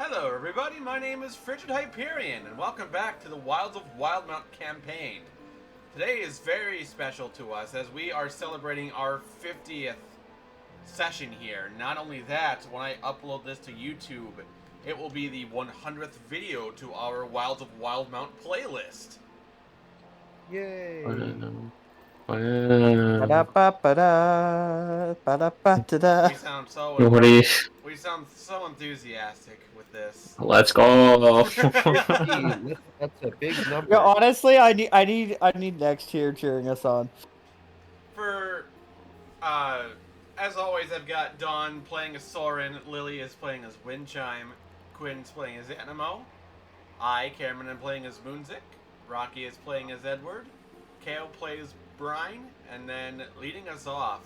Hello, everybody. My name is Frigid Hyperion, and welcome back to the Wilds of Wildemount campaign. Today is very special to us as we are celebrating our 50th session here. Not only that, when I upload this to YouTube, it will be the 100th video to our Wilds of Wildemount playlist. Yay! Ba-da-ba-ba-da, ba-da-ba-da-da. We sound so Nobody. we sound so enthusiastic with this. Let's go. 50. That's a big Yeah, number. honestly, I need next year cheering us on. For Uh, as always, I've got Dawn playing as Soren, Lily is playing as Windchime, Quinn's playing as Animo, Cameron, am playing as Moonzik, Rocky is playing as Edward, Kale plays Brine, and then leading us off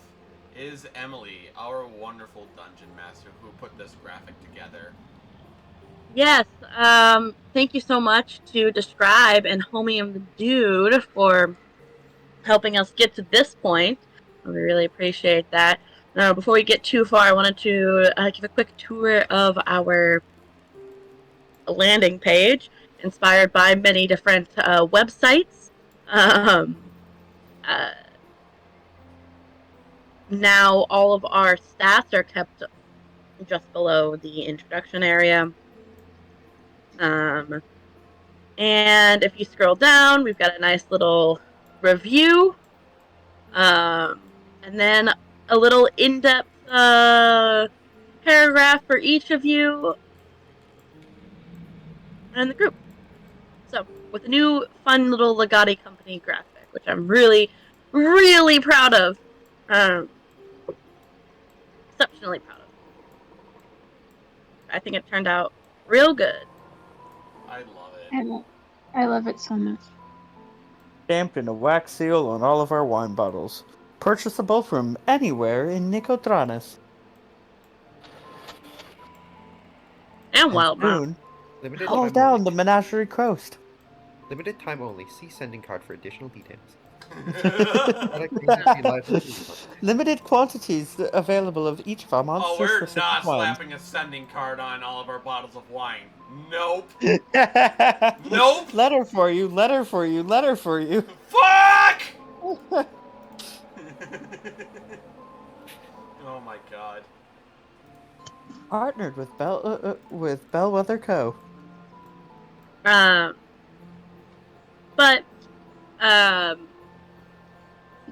is Emily, our wonderful dungeon master who put this graphic together. Yes, thank you so much to Describe and Homie and the Dude for helping us get to this point. We really appreciate that. Before we get too far, I wanted to give a quick tour of our landing page, inspired by many different websites. Uh, now all of our stats are kept just below the introduction area. And if you scroll down, we've got a nice little review, and then a little in-depth paragraph for each of you and the group. So, with a new fun little Legati Company graphic, which I'm really, really proud of. Exceptionally proud of. I think it turned out real good. I love it. I love it so much. Stamped in a wax seal on all of our wine bottles. Purchasable from anywhere in Nicotranis. And Wildemount. Soon, Limited all time down only. the Menagerie Coast. Limited time only. See sending card for additional details. Limited quantities available of each of our monsters. Oh, we're specific not wines. slapping a sending card on all of our bottles of wine. Nope. Nope. Letter for you. Letter for you. Letter for you. Fuck! Oh my god. Partnered with Bellwether Co.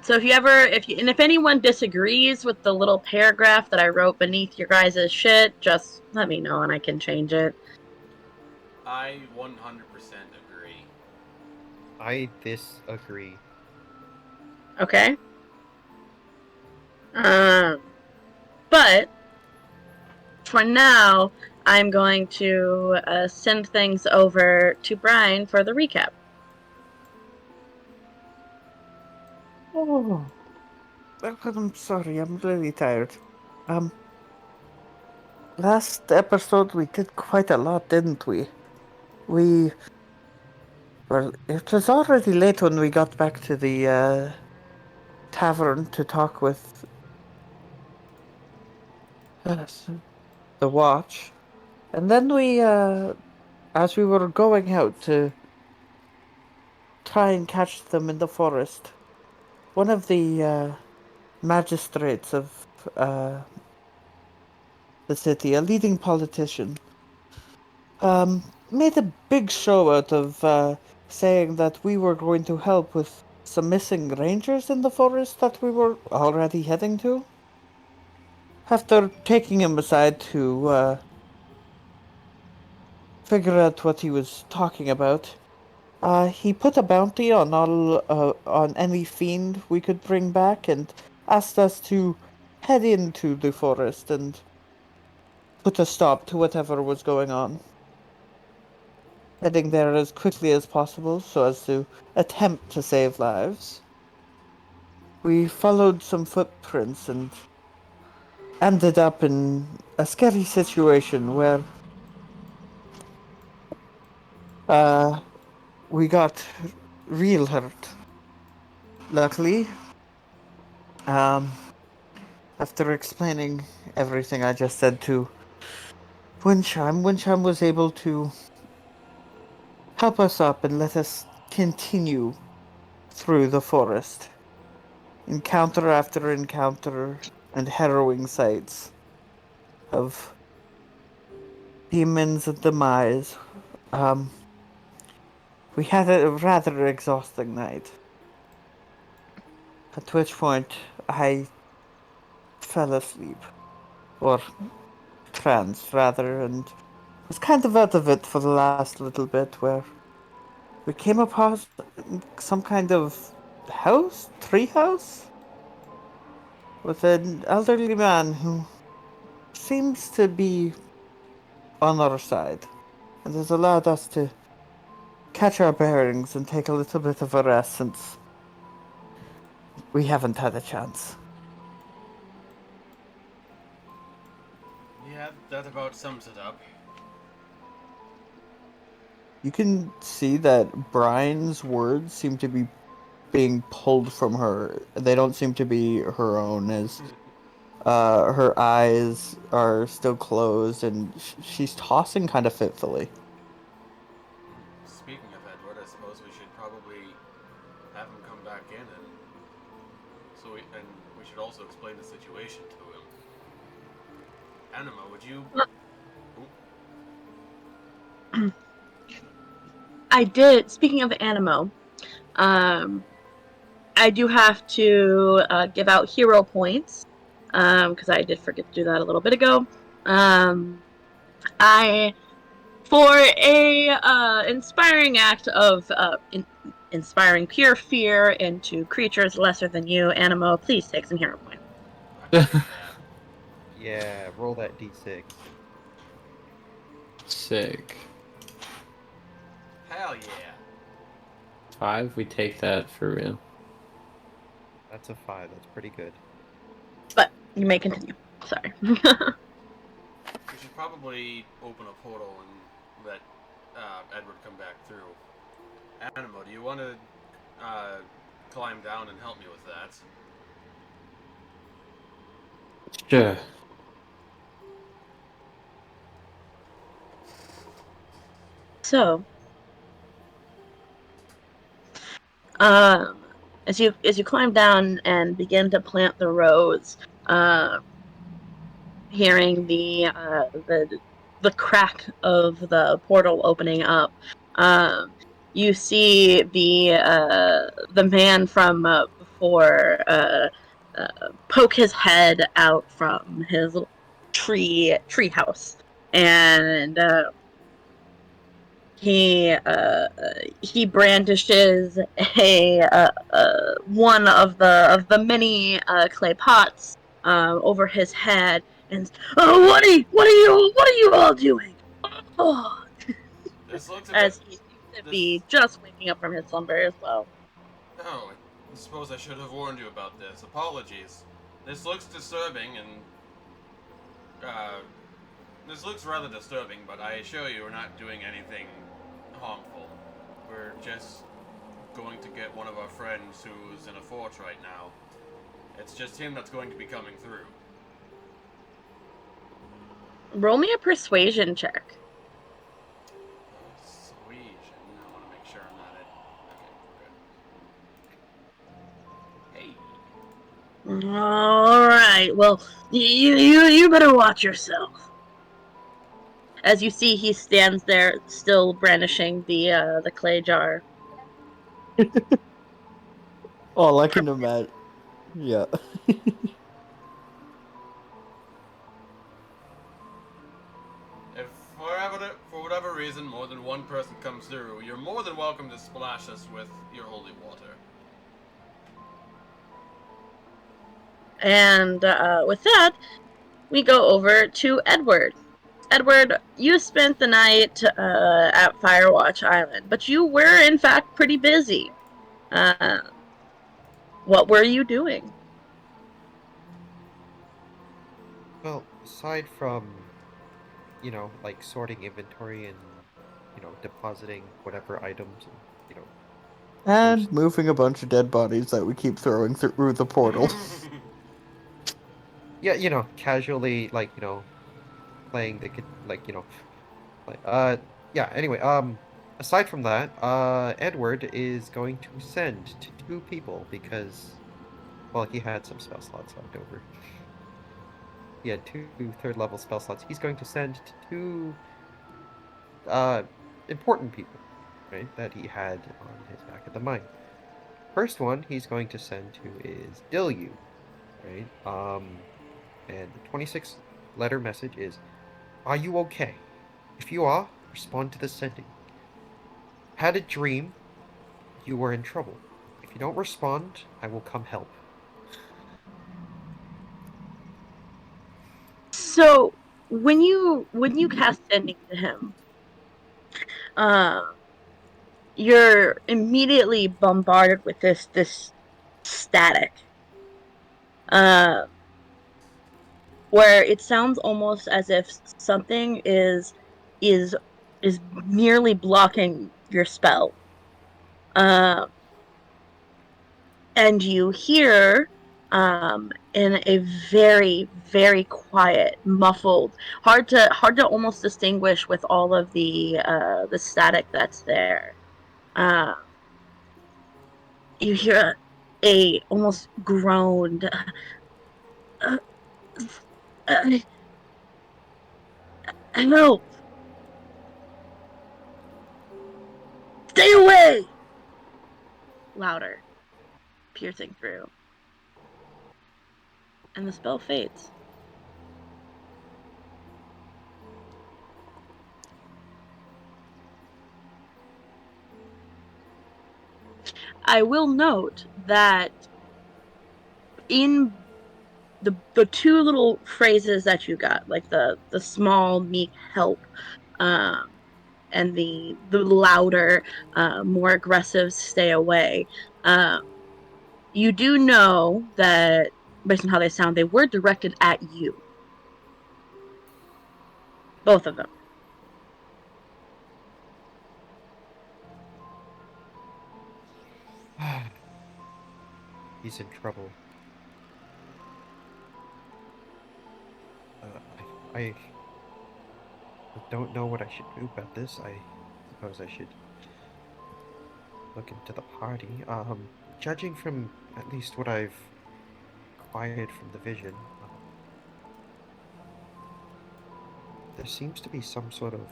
So if anyone disagrees with the little paragraph that I wrote beneath your guys' shit, just let me know and I can change it. I 100% agree. I disagree. Okay. But for now, I'm going to send things over to Brian for the recap. Oh, I'm sorry. I'm really tired. Last episode we did quite a lot, didn't we? Well, it was already late when we got back to the tavern to talk with the watch. And then as we were going out to try and catch them in the forest, one of the magistrates of the city, a leading politician, made a big show out of saying that we were going to help with some missing rangers in the forest that we were already heading to. After taking him aside to figure out what he was talking about, he put a bounty on on any fiend we could bring back and asked us to head into the forest and put a stop to whatever was going on. Heading there as quickly as possible so as to attempt to save lives. We followed some footprints and ended up in a scary situation where we got real hurt. Luckily, after explaining everything I just said to Windchime was able to help us up and let us continue through the forest. Encounter after encounter and harrowing sights of demons and demise. Um, we had a rather exhausting night. At which point I fell asleep. Or trance, rather, and was kind of out of it for the last little bit where we came upon some kind of house? Tree house? With an elderly man who seems to be on our side, and has allowed us to catch our bearings and take a little bit of a rest since we haven't had a chance. Yeah, that about sums it up. You can see that Brian's words seem to be being pulled from her. They don't seem to be her own, as her eyes are still closed and she's tossing kind of fitfully. Speaking of Edward, I suppose we should probably have him come back in, and we should also explain the situation to him. Anima, would you? I did. Speaking of Animo, I do have to give out hero points because I did forget to do that a little bit ago. I for a inspiring act of inspiring pure fear into creatures lesser than you, Animo, please take some hero points. I can dig that. Yeah, roll that d6. Sick. Hell yeah. 5, we take that for real. That's a 5. That's pretty good. But you may continue. Sorry. We should probably open a portal and let Edward come back through. Animo, do you want to climb down and help me with that? Sure. So, as you climb down and begin to plant the rows, hearing the crack of the portal opening up, you see the man from before poke his head out from his little tree house, and he brandishes one of the many clay pots over his head, and what are you all doing? Oh, This looks a as bit. he seems to be just waking up from his slumber as well. Oh, I suppose I should have warned you about this. Apologies. This looks disturbing, and this looks rather disturbing, but I assure you we're not doing anything harmful. We're just going to get one of our friends who's in a fort right now. It's just him that's going to be coming through. Roll me a persuasion check. Persuasion. I want to make sure I'm not it. Okay, good. Hey. All right. Well, you better watch yourself. As you see, he stands there, still brandishing the clay jar. Oh, I can imagine. Yeah. If for whatever reason more than one person comes through, you're more than welcome to splash us with your holy water. And with that, we go over to Edward. Edward, you spent the night at Firewatch Island, but you were in fact pretty busy. What were you doing? Well, aside from, like sorting inventory and, depositing whatever items, and, And moving a bunch of dead bodies that we keep throwing through the portal. yeah, casually, like, playing the like, like, yeah, anyway, aside from that, Edward is going to send to 2 people because, well, he had some spell slots left over. He had 2 third-level spell slots. He's going to send to 2, uh, important people, right, that he had on his back at the mine. First one he's going to send to is Dilyu, right? And the 26-letter message is, "Are you okay? If you are, respond to the sending. Had a dream you were in trouble. If you don't respond, I will come help." So when you cast sending to him, uh, you're immediately bombarded with this static, uh, where it sounds almost as if something is is nearly blocking your spell. Um, and you hear in a very very quiet, muffled, hard to almost distinguish with all of the static that's there. Uh, you hear a almost groaned, uh, uh, "Help! Stay away!" Louder, piercing through, and the spell fades. I will note that in the 2 little phrases that you got, like the small meek help, um, and the louder, more aggressive stay away. You do know that based on how they sound, they were directed at you, both of them. He's in trouble. I don't know what I should do about this. I suppose I should look into the party. Judging from at least what I've acquired from the vision, there seems to be some sort of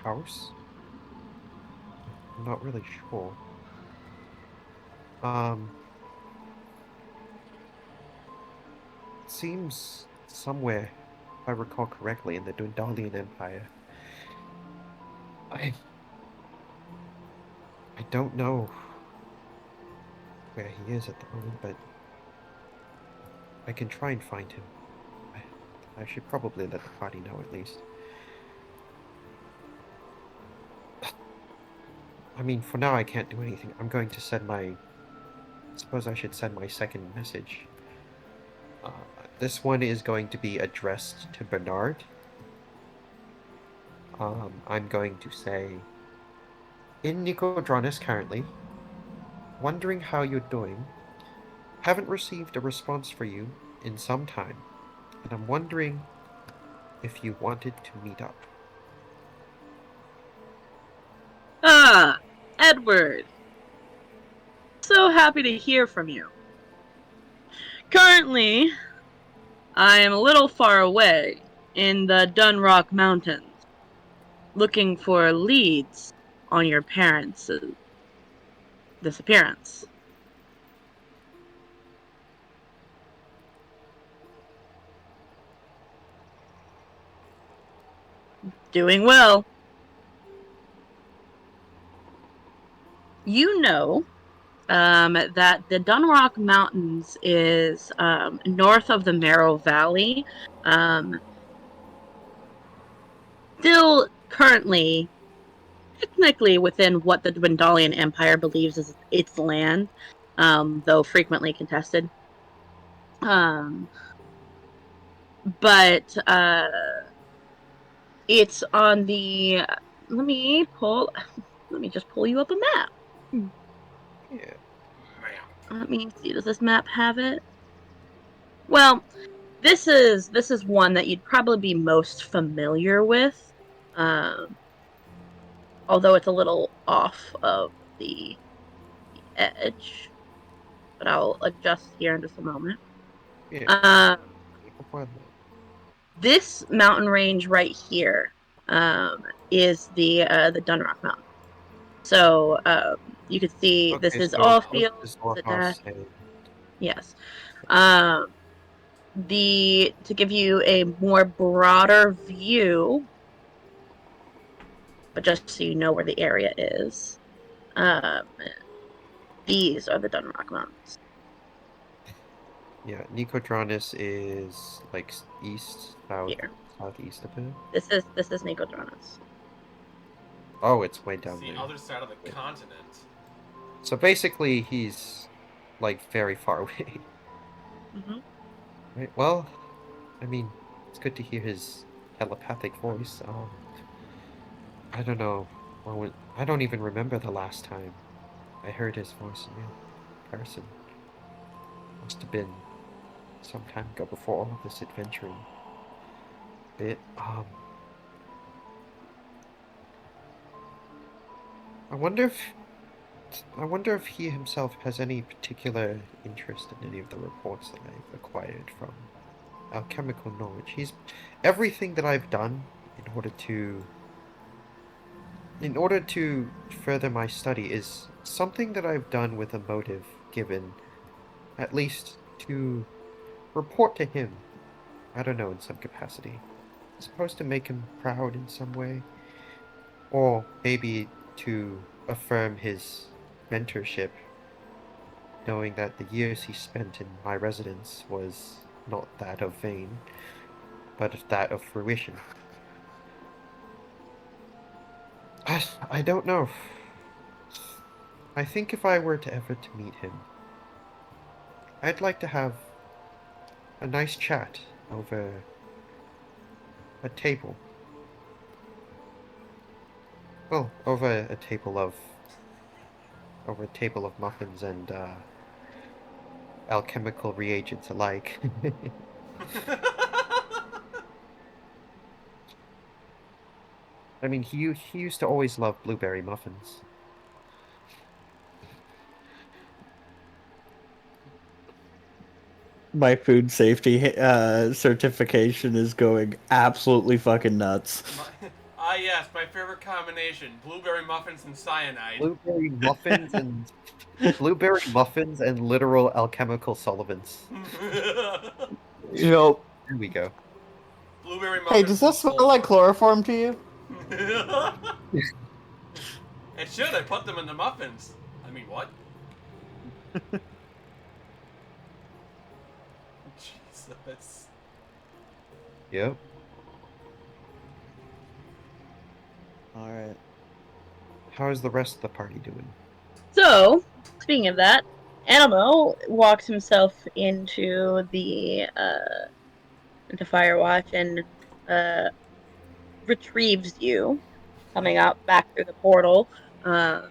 house. I'm not really sure. It seems somewhere, if I recall correctly, in the Dundalian Empire. I I don't know where he is at the moment, but I can try and find him. I should probably let the party know at least. I mean, for now I can't do anything. I'm going to send my... Suppose I should send my second message. This one is going to be addressed to Bernard. I'm going to say, "In Nicodranus currently. Wondering how you're doing. Haven't received a response for you in some time. And I'm wondering if you wanted to meet up." Ah, Edward. So happy to hear from you. Currently, I am a little far away in the Dunrock Mountains, looking for leads on your parents' disappearance. Doing well. You know that the Dunrock Mountains is north of the Marrow Valley. Um, Still currently technically within what the Dwendalian Empire believes is its land, though frequently contested. Um, but it's on the. Let me pull. Let me just pull you up a map. Yeah. Man. Let me see. Does this map have it? Well, This is one that you'd probably be most familiar with, although it's a little off of the edge. But I'll adjust here in just a moment. Yeah. Um, Well, this mountain range right here is the Dunrock Mountain. So you can see this okay, is so all close fields. to Is it that? Zorhas and Yes. Um, the to give you a more broader view, but just so you know where the area is. Um, these are the Dunrock Mountains. yeah, Nicodranus is like east, Here, southeast of it. this is Nicodranus. Oh, it's way It's down the there. other side of the Yeah. continent. So basically, he's like very far away. Mm-hmm. Right. Well, I mean, it's good to hear his telepathic voice. I don't know. I don't even remember the last time I heard his voice in real person. Must have been some time ago before all of this adventuring bit. I wonder if I wonder if he himself has any particular interest in any of the reports that I've acquired from alchemical knowledge. He's everything that I've done in order to further my study is something that I've done with a motive given, at least to report to him. I don't know, in some capacity. Supposed to make him proud in some way, or maybe to affirm his mentorship, knowing that the years he spent in my residence was not that of vain, but that of fruition. I don't know. I think if I were to ever to meet him, I'd like to have a nice chat over a table. Well, over a table of muffins and alchemical reagents alike. I mean, he used to always love blueberry muffins. My food safety certification is going absolutely fucking nuts. Yes, my favorite combination: blueberry muffins and cyanide. Blueberry muffins and blueberry muffins and literal alchemical Sullivans. You know, There we go. Blueberry hey, muffins does that and smell like sulfur. chloroform to you? It should. I put them in the muffins. I mean, what? Jesus. Yep. All right. How is the rest of the party doing? So, speaking of that, Animo walks himself into Firewatch and uh, retrieves you, coming out back through the portal. Uh,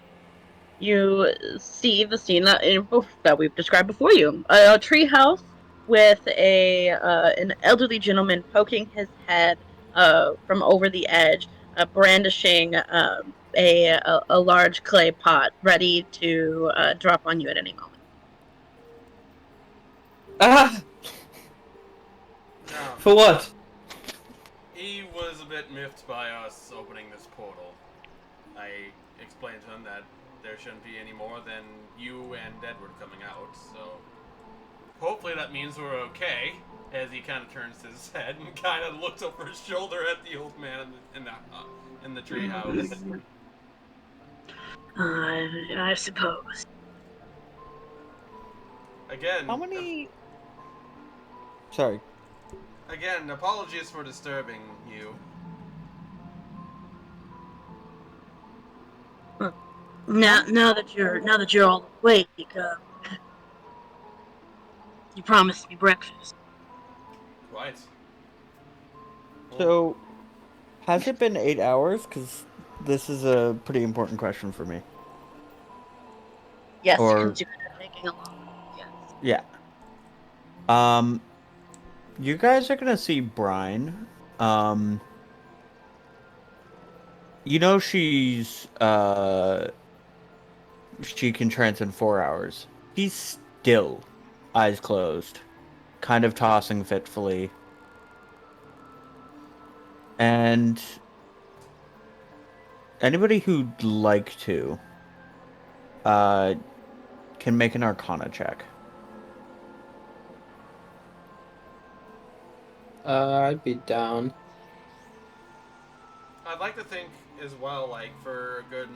you see the scene that we've described before you: a treehouse with an elderly gentleman poking his head from over the edge, brandishing a large clay pot, ready to drop on you at any moment. Ah! Um, For what? he was a bit miffed by us opening this portal. I explained to him that there shouldn't be any more than you and Edward coming out, so hopefully that means we're okay. As he kind of turns his head and kind of looks over his shoulder at the old man in the treehouse. I suppose. Again, How many? Sorry. again, apologies for disturbing you. Now that you're all awake, you promised me breakfast. Quite. So, has it been 8 hours? Because this is a pretty important question for me. Yes, Or because you have been making a lot. Yes. yeah. Um, you guys are gonna see Brine. Um, you know she can trance in 4 hours. He's still eyes closed, kind of tossing fitfully. And anybody who'd like to uh can make an Arcana check. I'd be down. I'd like to think as well, like for a good,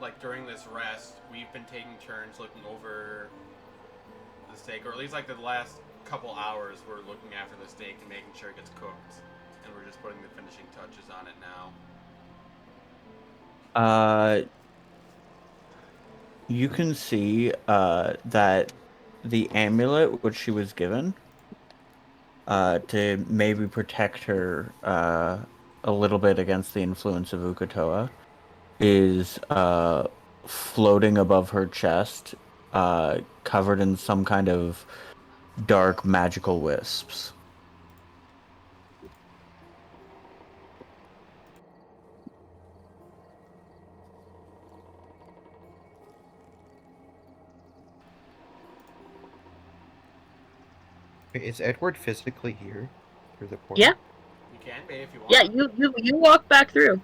like during this rest, we've been taking turns looking over the steak, or at least like the last couple hours, we're looking after the steak and making sure it gets cooked, and we're just putting the finishing touches on it now. You can see that the amulet which she was given to maybe protect her a little bit against the influence of Ukatoa is floating above her chest, covered in some kind of dark magical wisps. Wait, is Edward physically here through the portal? Yeah. You can be if you want. Yeah, you walk back through.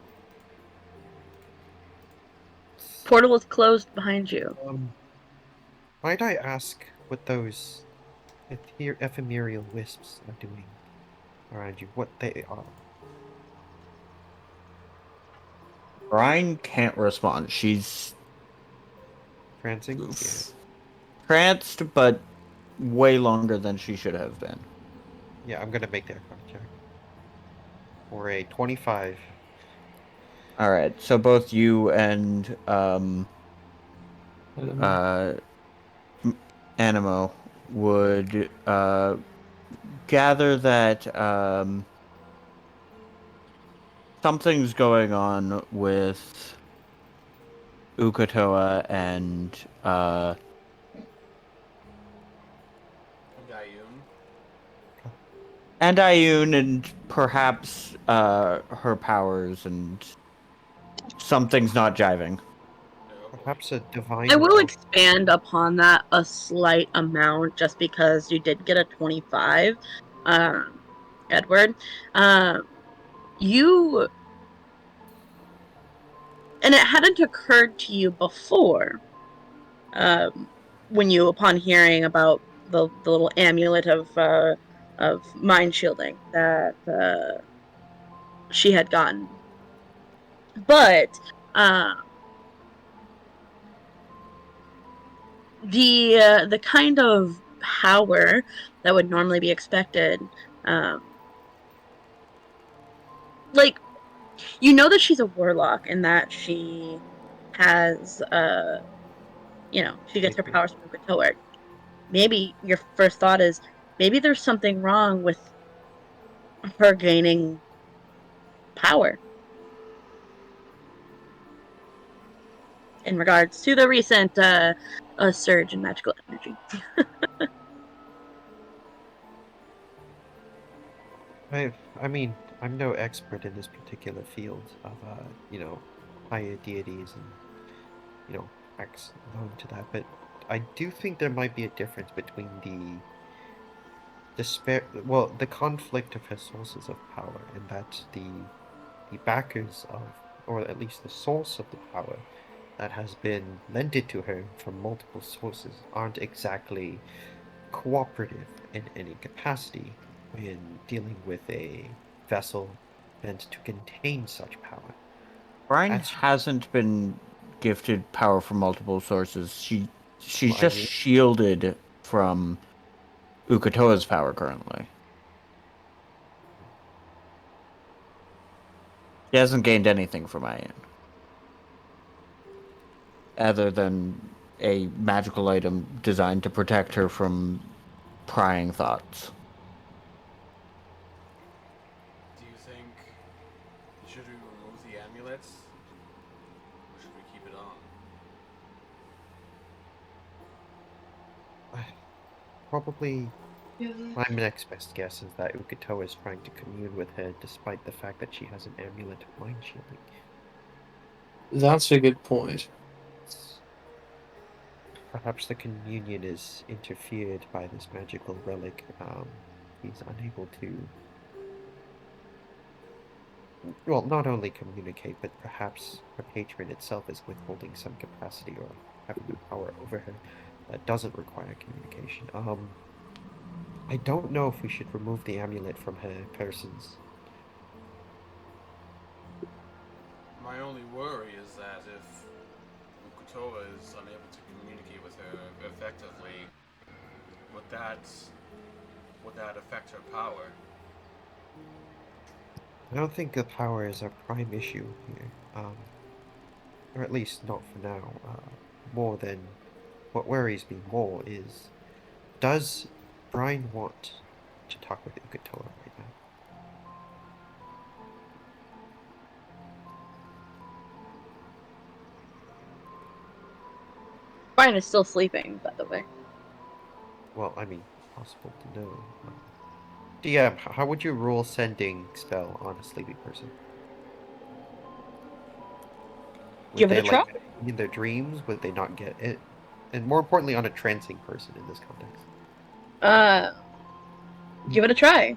Portal is closed behind you. Might I ask what those ephemeral wisps are doing around you? What they are? Brian can't respond. She's Trancing? Yeah. tranced, but way longer than she should have been. Yeah, I'm gonna make that check. For a 25. All right, so both you and Animo would gather that something's going on with Ukatoa Gayun. and Ayun and perhaps her powers, and something's not jiving. Oh, boy. Perhaps a divine. I will expand upon that a slight amount just because you did get a 25, Edward. You, and it hadn't occurred to you before, when you, upon hearing about the little amulet of mind shielding that she had gotten, but the kind of power that would normally be expected, like, you know that she's a warlock and that she has she gets her powers from Ukatoa. Maybe your first thought is maybe there's something wrong with her gaining power in regards to the recent surge in magical energy. I mean, I'm no expert in this particular field of, higher deities and, acts known to that, but I do think there might be a difference between the conflict of her sources of power, and that the backers of, or at least the source of the power that has been lended to her from multiple sources aren't exactly cooperative in any capacity when dealing with a vessel meant to contain such power. Brian That's hasn't been gifted power from multiple sources. She's what I just mean. shielded from Ukatoa's power currently. She hasn't gained anything from Ayun, other than a magical item designed to protect her from prying thoughts. Do you think should we remove the amulets, or should we keep it on? Probably My next best guess is that Ukatoa is trying to commune with her despite the fact that she has an amulet of mind shielding. That's a good point. Perhaps the communion is interfered by this magical relic. He's unable to, well, not only communicate, but perhaps her patron itself is withholding some capacity or having a power over her that doesn't require communication. I don't know if we should remove the amulet from her persons. My only worry is that if Ukutoa is unable to communicate with her effectively, would that affect her power? I don't think the power is our prime issue here. Or at least not for now. More than what worries me more is, does Brian want to talk with Ukatoa right now? Brian is still sleeping, by the way. Well, I mean, possible to know. DM, how would you rule sending spell on a sleepy person? Would Give it they a try. be in their dreams? Would they not get it? And more importantly, on a trancing person in this context. Give it a try.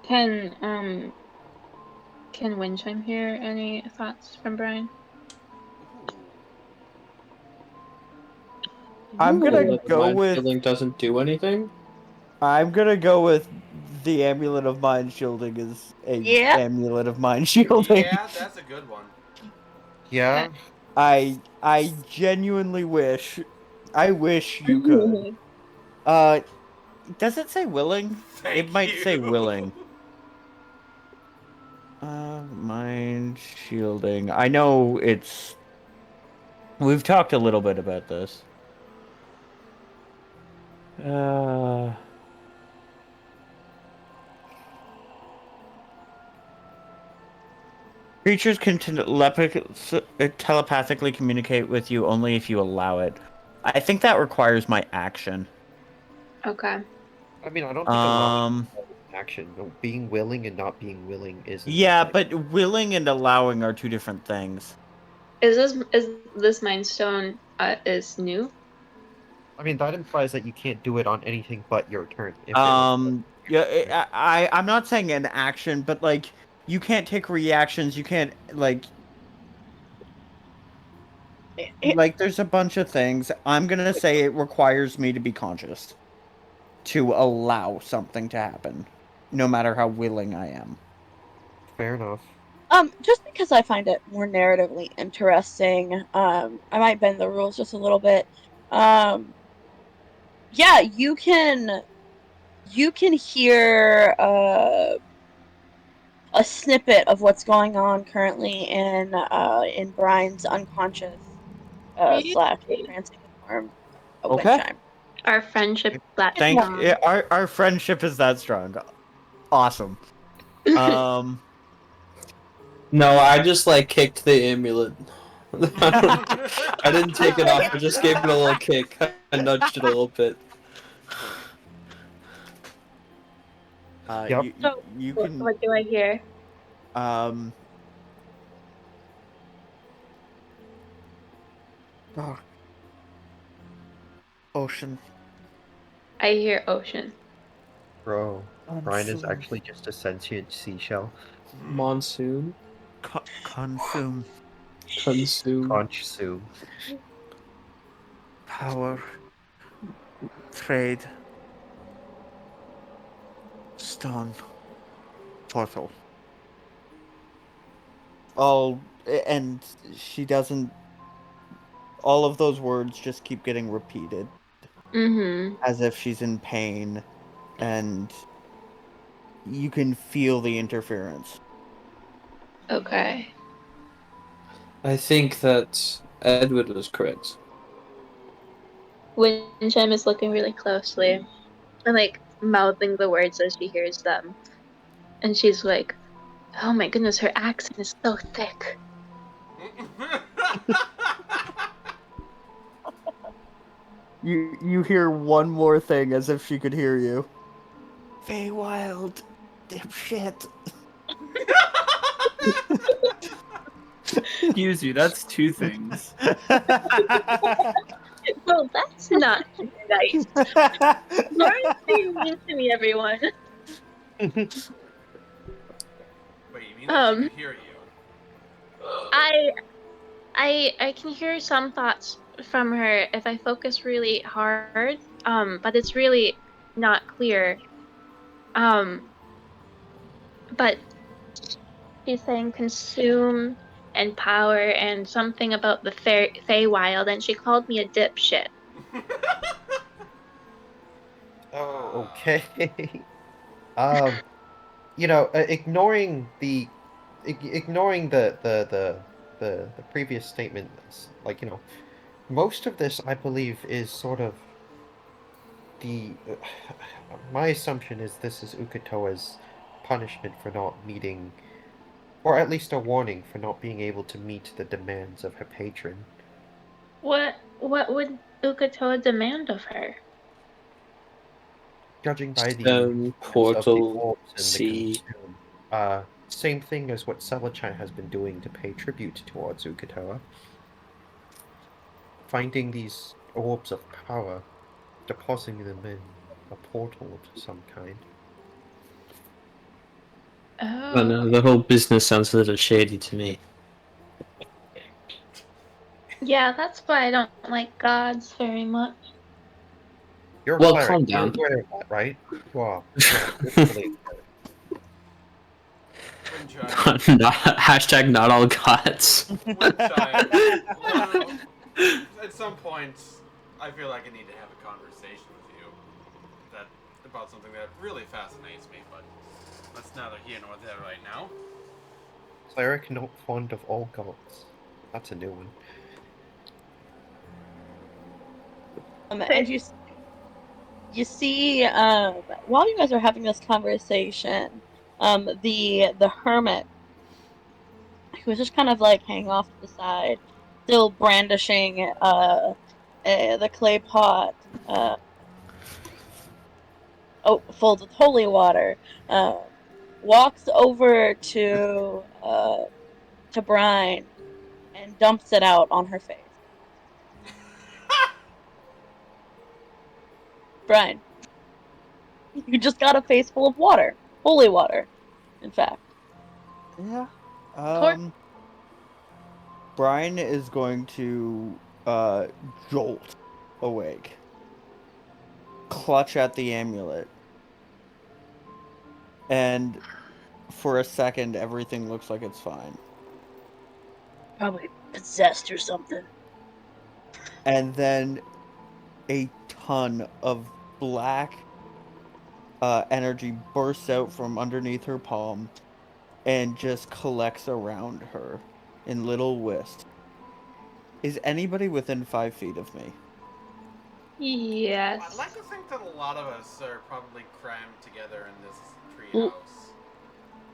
Can Windchime hear any thoughts from Brian? I'm gonna Amulet of go mind with. shielding doesn't do anything. I'm gonna go with the amulet of mind shielding is a Yeah. amulet of mind shielding. Yeah, that's a good one. Yeah? I genuinely wish. I wish you could. Does it say willing? Thank It might you. say willing. Mind shielding. I know it's. We've talked a little bit about this. Creatures can telepathically communicate with you only if you allow it. I think that requires my action. Okay. I mean, I don't think allowing action. No, being willing and not being willing isn't. Yeah, like, but willing and allowing are two different things. Is this Mind Stone is new? I mean, that implies that you can't do it on anything but your turn. If it was Yeah, I'm not saying an action, but like you can't take reactions. You can't like there's a bunch of things. I'm gonna say it requires me to be conscious to allow something to happen, no matter how willing I am. fair enough. Just because I find it more narratively interesting, I might bend the rules just a little bit. Yeah, you can hear a snippet of what's going on currently in Brian's unconscious slash trancing form of wind Okay. chime. Our friendship that Thank strong. yeah, our friendship is that strong. Awesome. No, I just like kicked the amulet. I didn't take it off. I just gave it a little kick. I nudged it a little bit. Yep. You What, can what do I hear? oh. Ocean. I hear ocean. Bro, Brian is Consume. actually just a sentient seashell. Monsoon. Consume. Consume. Consume. Power. Trade. Stone. Portal. Oh, and she doesn't. All of those words just keep getting repeated Mm-hmm. as if she's in pain, and you can feel the interference. Okay. I think that Edward was correct. Windchime is looking really closely and like mouthing the words as she hears them. And she's like, oh my goodness, her accent is so thick. You hear one more thing as if she could hear you. Feywild, dipshit. Excuse you, that's two things. Well, that's not nice. Lauren's being mean to me, everyone. Wait, you mean that she could hear you? I can hear some thoughts from her if I focus really hard. But it's really not clear. But she's saying consume and power and something about the Feywild, and she called me a dipshit. Oh, okay. Um, ignoring the previous statements, like, most of this, I believe, is sort of the. My assumption is this is Ukatoa's punishment for not meeting, or at least a warning for not being able to meet the demands of her patron. What would Ukatoa demand of her? Judging by the Stone, influence of the portal, orbs and the sea. consume, same thing as what Selachai has been doing to pay tribute towards Ukatoa. Finding these orbs of power, depositing them in a portal of some kind. I Oh, don't know, the whole business sounds a little shady to me. yeah, that's why I don't like gods very much. You're a Well, cleric. calm You're down. aware of that, right? You are. Yeah, you're totally Windchime. Hashtag not all gods. Windchime. Well, at some point, I feel like I need to have a conversation with you about something that really fascinates me, but that's neither here nor there right now. cleric, not fond of all gods. That's a new one. And you see, while you guys are having this conversation, the hermit, who was just kind of like hanging off to the side, still brandishing the clay pot, filled with holy water, walks over to Brine and dumps it out on her face. Brine, you just got a face full of water, holy water, in fact. Yeah. Poor- Brian is going to jolt awake. Clutch at the amulet. And for a second everything looks like it's fine. Probably possessed or something. And then a ton of black energy bursts out from underneath her palm and just collects around her in little wisps. Is anybody within 5 feet of me? yes. I'd like to think that a lot of us are probably crammed together in this Well, treehouse.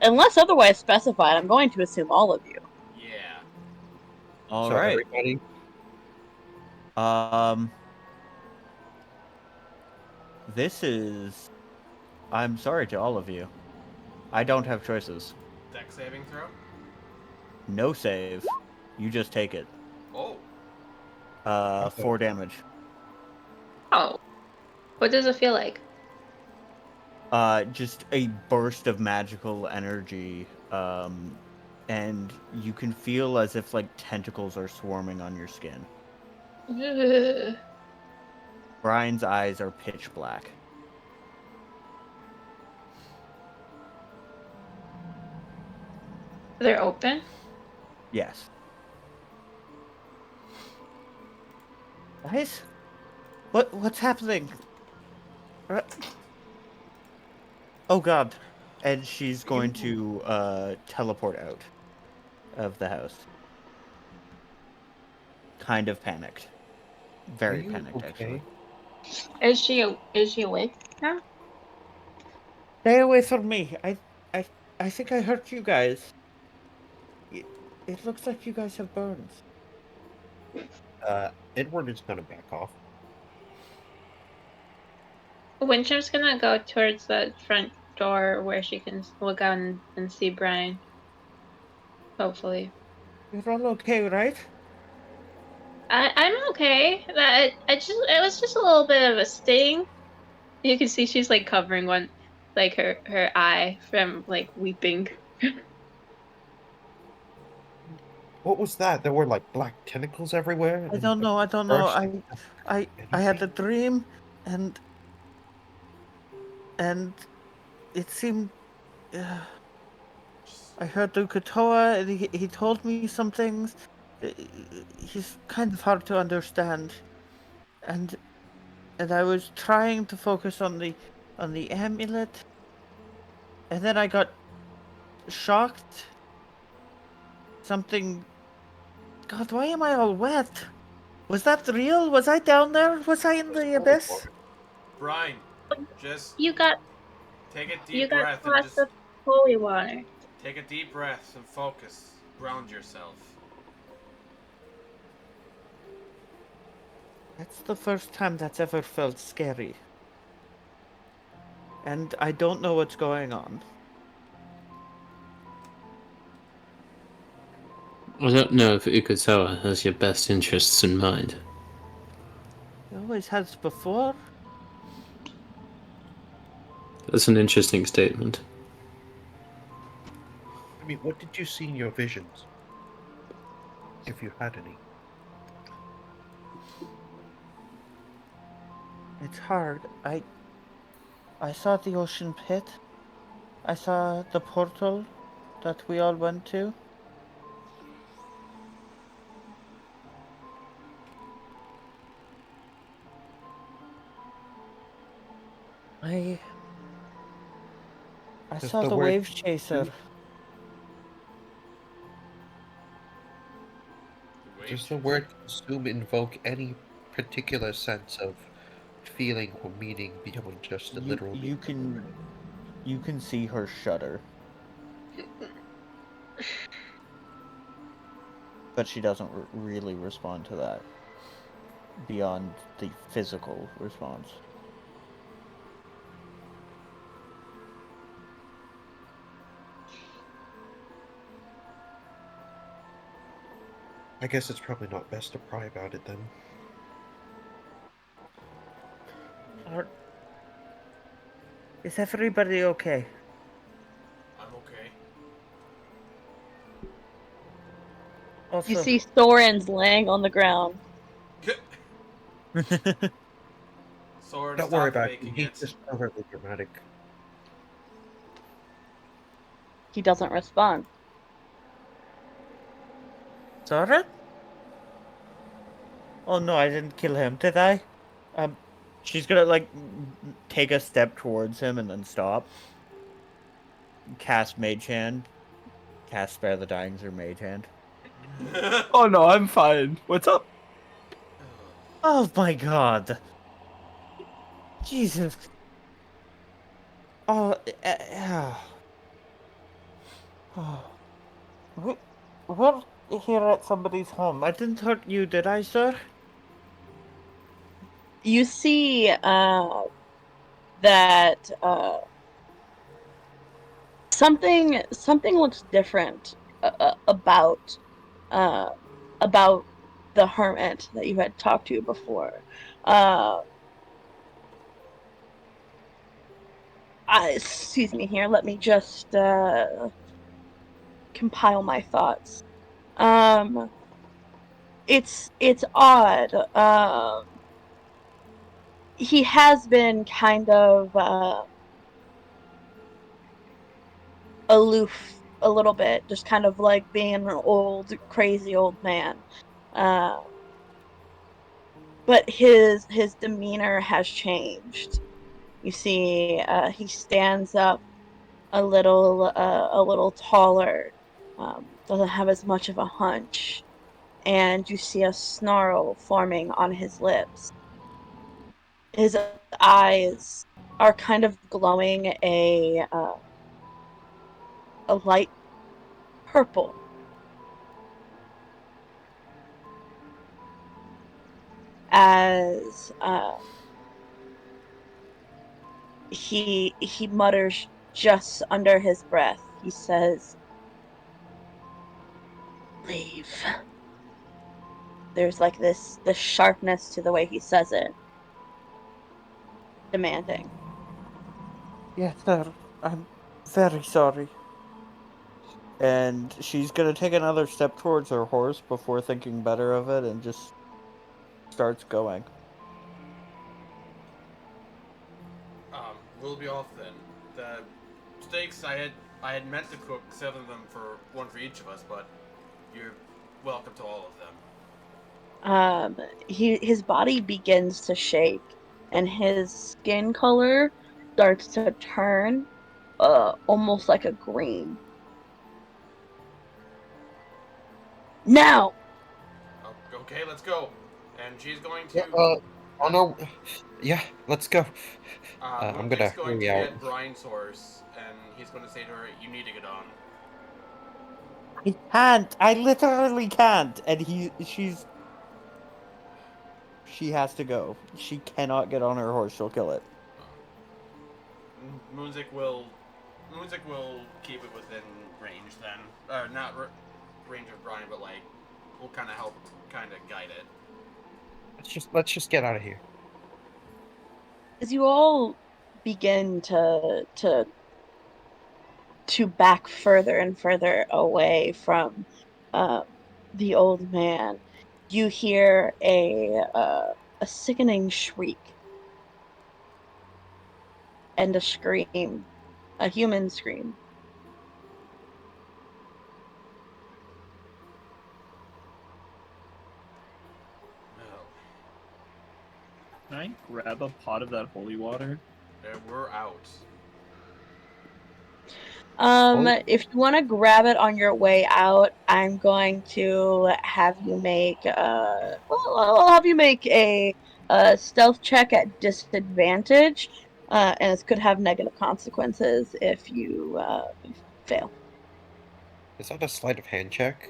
unless otherwise specified, I'm going to assume all of you. Yeah. All So right. everybody, This is. I'm sorry to all of you. I don't have choices. Deck saving throw? No save. You just take it. Oh. 4 damage. Oh, what does it feel like? Just a burst of magical energy. And you can feel as if like tentacles are swarming on your skin. Ugh. Brian's eyes are pitch black. They're open? Yes. Guys? What's happening? Oh god. And she's going to teleport out of the house. Kind of panicked. Very are you panicked, okay? actually. Is she awake now? Stay away from me. I think I hurt you guys. It looks like you guys have burns. Edward is gonna back off. Windcham's gonna go towards the front door where she can look out and see Brian. Hopefully. You're all okay, right? I'm okay. It was just a little bit of a sting. You can see she's like covering one, like her eye from like weeping. What was that? There were like black tentacles everywhere. I And don't know. I don't know. first, I had a anything? dream, and it seemed. I heard Ukatoa, and he told me some things. He's kind of hard to understand, and I was trying to focus on the amulet, and then I got shocked. Something. God, why am I all wet? Was that real? Was I down there? Was I in Just the holy abyss? water. Brian, just You got take a deep got breath and lots just of holy water. take a deep breath and focus. Ground yourself. That's the first time that's ever felt scary. And I don't know what's going on. I don't know if Ukatoa has your best interests in mind. It always has before. That's an interesting statement. I mean, what did you see in your visions? If you had any. It's hard. I saw the ocean pit. I saw the portal that we all went to. I Does saw the the word wave chaser. Does the word consume invoke any particular sense of feeling or meaning beyond just the literal You can see her shudder. But she doesn't really respond to that beyond the physical response. I guess it's probably not best to pry about it then. Is everybody okay? I'm okay. Also, You see Soren's laying on the ground. Soren, Don't worry stop about it. faking He's it. just overly dramatic. He doesn't respond. Soren? Oh no, I didn't kill him, did I? She's gonna like take a step towards him and then stop. Cast Mage Hand. Cast Spare the Dying through Mage Hand. Oh no, I'm fine. What's up? Oh my god. Jesus. Oh, oh. We're here at somebody's home. I didn't hurt you, did I, sir? You see that something looks different about uh, about the hermit that you had talked to before. Uh, excuse me here. Let me just compile my thoughts. Um, it's odd. He has been kind of aloof a little bit, just kind of like being an old, crazy old man. Uh, but his demeanor has changed. You see, he stands up a little taller. Doesn't have as much of a hunch, and you see a snarl forming on his lips. His eyes are kind of glowing a light purple. As he mutters just under his breath. He says, "Leave." There's like this sharpness to the way he says it, demanding. Yes, sir. I'm very sorry. And she's gonna take another step towards her horse before thinking better of it and just starts going. We'll be off then. The steaks I had meant to cook 7 of them for one for each of us, but you're welcome to all of them. His body begins to shake, and his skin color starts to turn, almost like a green. Now, Oh, okay, let's go. And she's going Yeah, to. oh no. Yeah, let's go. I'm Moonsick's gonna going to hurry out. get Brian's horse, and he's going to say to her, "You need to get on." I can't. I literally can't. And she has to go. She cannot get on her horse. She'll kill it. Moonsick will keep it within range then. Not range of Brian, but like we'll kind of help, kind of guide it. Let's just get out of here. as you all begin to back further and further away from um, the old man, you hear a sickening shriek and a scream, a human scream. Well, Can I grab a pot of that holy water? we're out. If you want to grab it on your way out, I'm going to have you make well, I'll have you make a stealth check at disadvantage, and it could have negative consequences if you fail. Is that a sleight of hand check?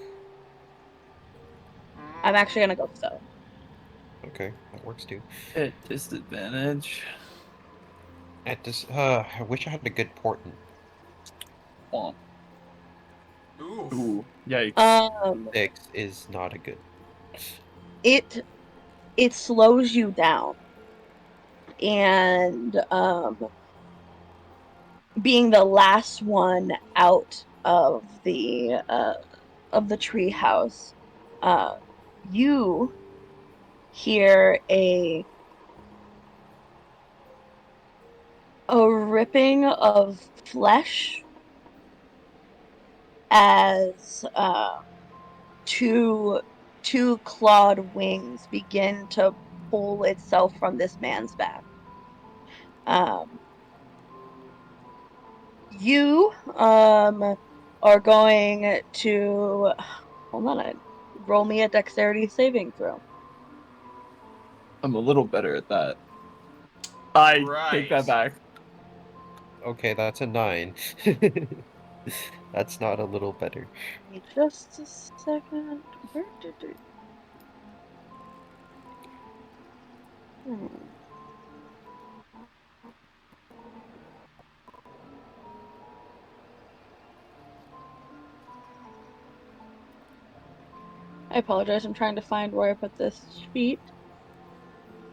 I'm actually gonna go with that one. Okay, that works too. At disadvantage. I wish I had a good portent. Oh. Oof. Ooh, yikes. Um, 6 is not a good. it it slows you down, and being the last one out of the tree house, uh, you hear a ripping of flesh as two clawed wings begin to pull itself from this man's back. Um, you are going to hold on. Roll me a dexterity saving throw. I'm a little better at that. I take that Right. back. Okay, that's a 9. That's not a little better. Give me just a second. Where did it? Hmm. I apologize. I'm trying to find where I put this sheet.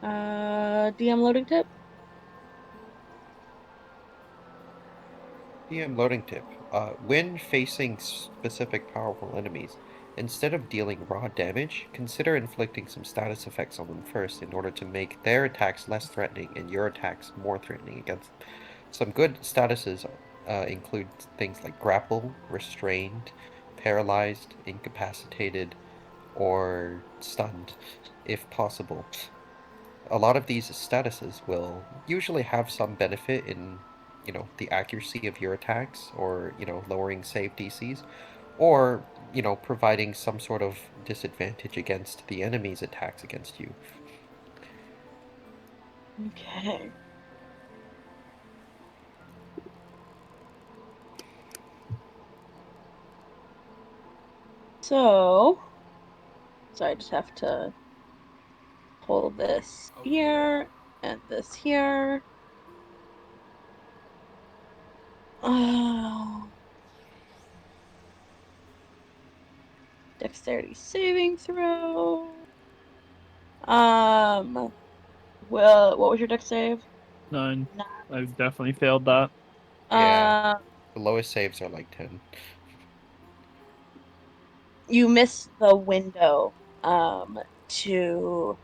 DM loading tip. DM loading tip. When facing specific powerful enemies, instead of dealing raw damage, consider inflicting some status effects on them first in order to make their attacks less threatening and your attacks more threatening against them. Some good statuses include things like grapple, restrained, paralyzed, incapacitated, or stunned, if possible. A lot of these statuses will usually have some benefit in, the accuracy of your attacks or, lowering save DCs or, providing some sort of disadvantage against the enemy's attacks against you. Okay. So I just have to pull this Okay. here and this here. Dexterity saving throw. Well, what was your dex save? 9. Nine. I've definitely failed that. Yeah. Uh, The lowest saves are like 10. you miss the window to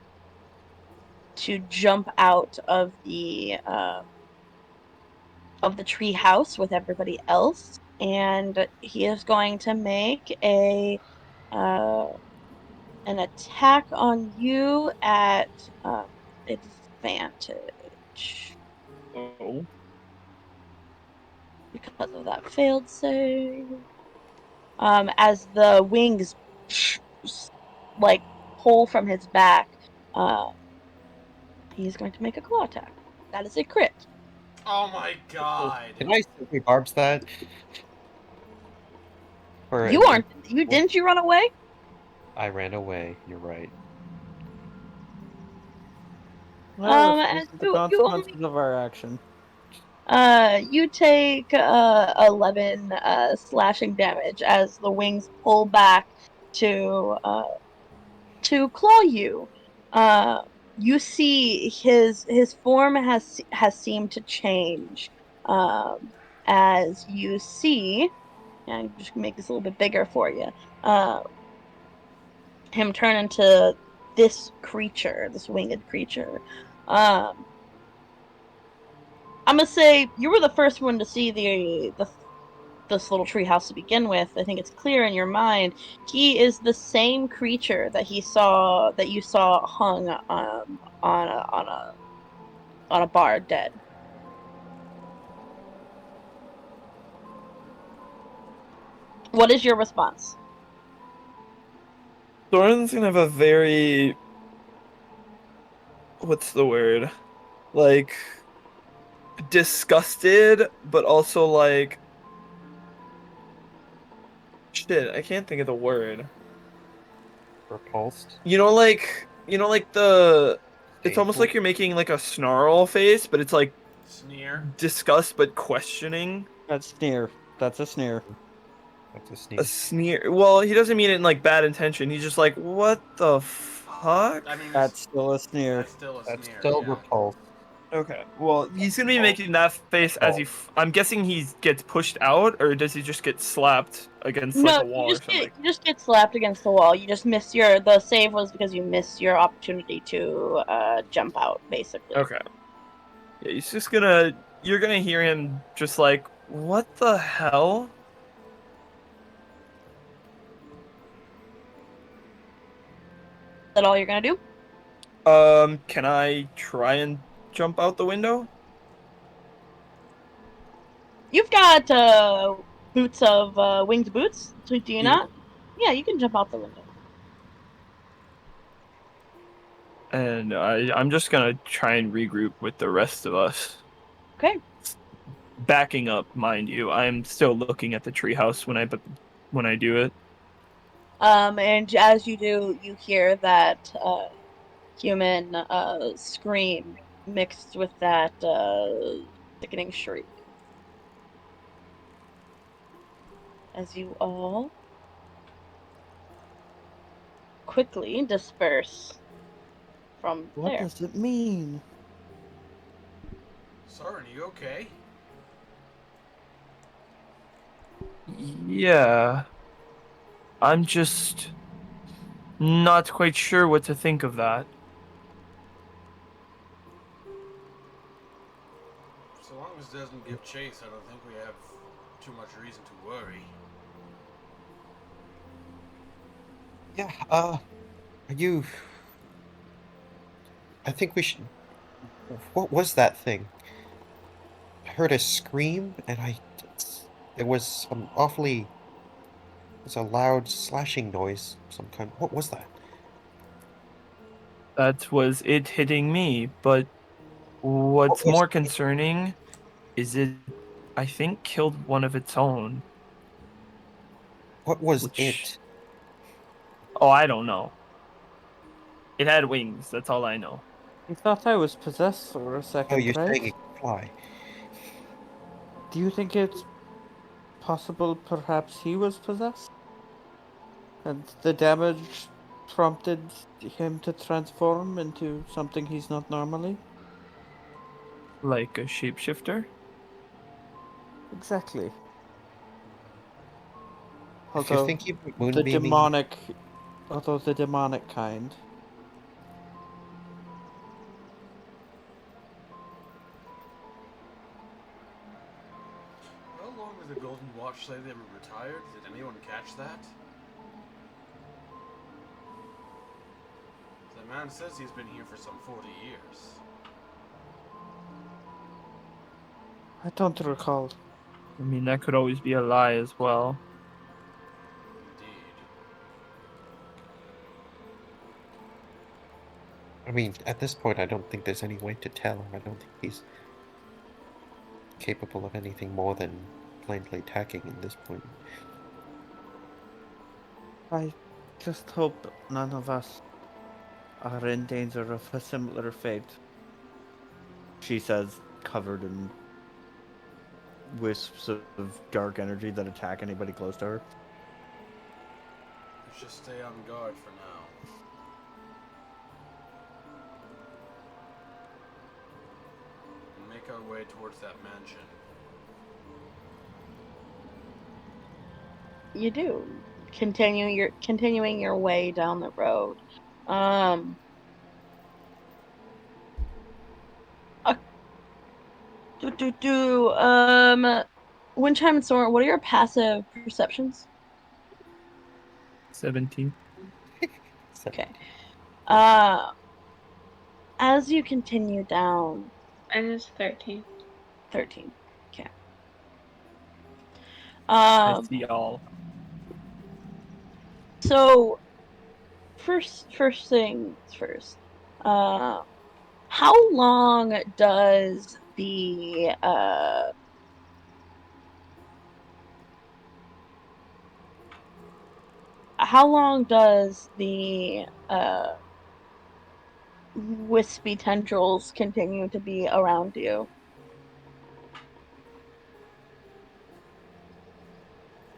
jump out of the tree house with everybody else, and he is going to make a uh an attack on you at advantage Oh. because of that failed save. As the wings like pull from his back, um, he's going to make a claw attack. That is a crit. Oh my god. Can I simply barbs that? For You aren't. You didn't you run away? I ran away. You're right. Well, those And are the you only consequences of our action. you take 11 slashing damage as the wings pull back to claw you. Uh, you see his form has seemed to change. As you see, and I'm just gonna make this a little bit bigger for you. Uh, him turn into this creature, this winged creature. Um, I'm gonna say you were the first one to see the this little treehouse to begin with. I think it's clear in your mind. He is the same creature that you saw hung on a bar dead. What is your response? Thorin's gonna have a very, what's the word? Like, disgusted, but also like, shit, I can't think of the word. Repulsed. It's almost like Shameful. you're making like a snarl face, but it's like Sneer. disgust but questioning. That's sneer. That's a sneer. That's a A sneer. sneer. Well, he doesn't mean it in like bad intention. He's just like, what the fuck? I mean, That's still a sneer. that's still a That's sneer, still yeah. repulsed. Okay. Well, he's gonna be Repulsed. making that face as he. I'm guessing he gets pushed out, or does he just get slapped against like No, a wall or something? you just get slapped against the wall. You just miss the save was because you missed your opportunity to jump out, basically. Okay. Yeah, he's just gonna. You're gonna hear him just like, what the hell? Is that all you're gonna do? Can I try and jump out the window? You've got boots of winged boots. So do you Yeah. not? Yeah, you can jump out the window. And I'm just gonna try and regroup with the rest of us. Okay. Backing up, mind you. I'm still looking at the treehouse when I do it. And as you do, you hear that human scream mixed with that sickening shriek. As you all quickly disperse from What there. does it mean? Soren, you okay? Yeah. I'm just not quite sure what to think of that. So long as it doesn't give chase, I don't think we have too much reason to worry. Yeah, are you... I think we should... What was that thing? I heard a scream, and it was some awfully... It was a loud slashing noise, some kind. What was that? That was it hitting me, but What what's was more it? concerning is it, I think, killed one of its own, What was which, it? oh, I don't know. It had wings, that's all I know. You thought I was possessed for a Oh, second, you're right? saying it could fly. Do you think it's possible perhaps he was possessed? And the damage prompted him to transform into something he's not normally? Like a shapeshifter? Exactly. If you're Although thinking of the moonbeaming, demonic kind. How long has the Golden Watch say they were retired? Did anyone catch that? The man says he's been here for some 40 years. I don't recall. I mean, that could always be a lie as well. Indeed. I mean, at this point, I don't think there's any way to tell. I don't think he's capable of anything more than blindly attacking at this point. I just hope none of us are in danger of a similar fate. She says, covered in wisps of dark energy that attack anybody close to her. Let's just stay on guard for now. And make our way towards that mansion. You do. Continuing your way down the road. Windchime and Soren, what are your passive perceptions? 17. Okay. As you continue down, Mine is 13. 13. Okay. I see all. So first things first. How long does the wispy tendrils continue to be around you?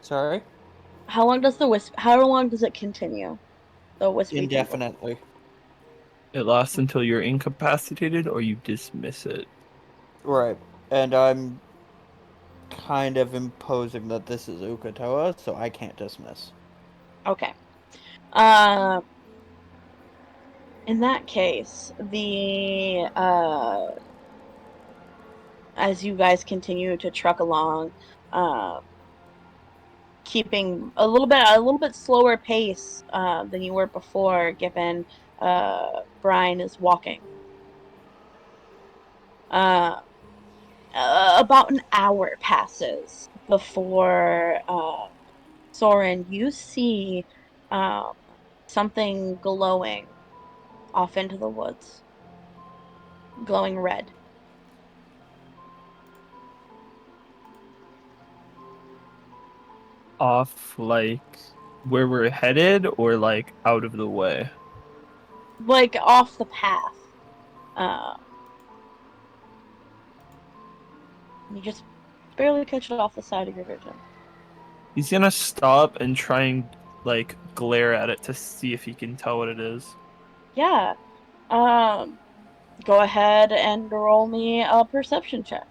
Sorry? How long does it continue? The wispy tendrils. Indefinitely. It lasts until you're incapacitated or you dismiss it. Right. And I'm kind of imposing that this is Ukatoa, so I can't dismiss. Okay. In that case, as you guys continue to truck along, keeping a little bit slower pace than you were before, given Brian is walking. About an hour passes before Soren, you see something glowing off into the woods, glowing red. Off, like, where we're headed or, like, out of the way? Like off the path. You just barely catch it off the side of your vision. He's gonna stop and try and, like, glare at it to see if he can tell what it is. Yeah. Go ahead and roll me a perception check.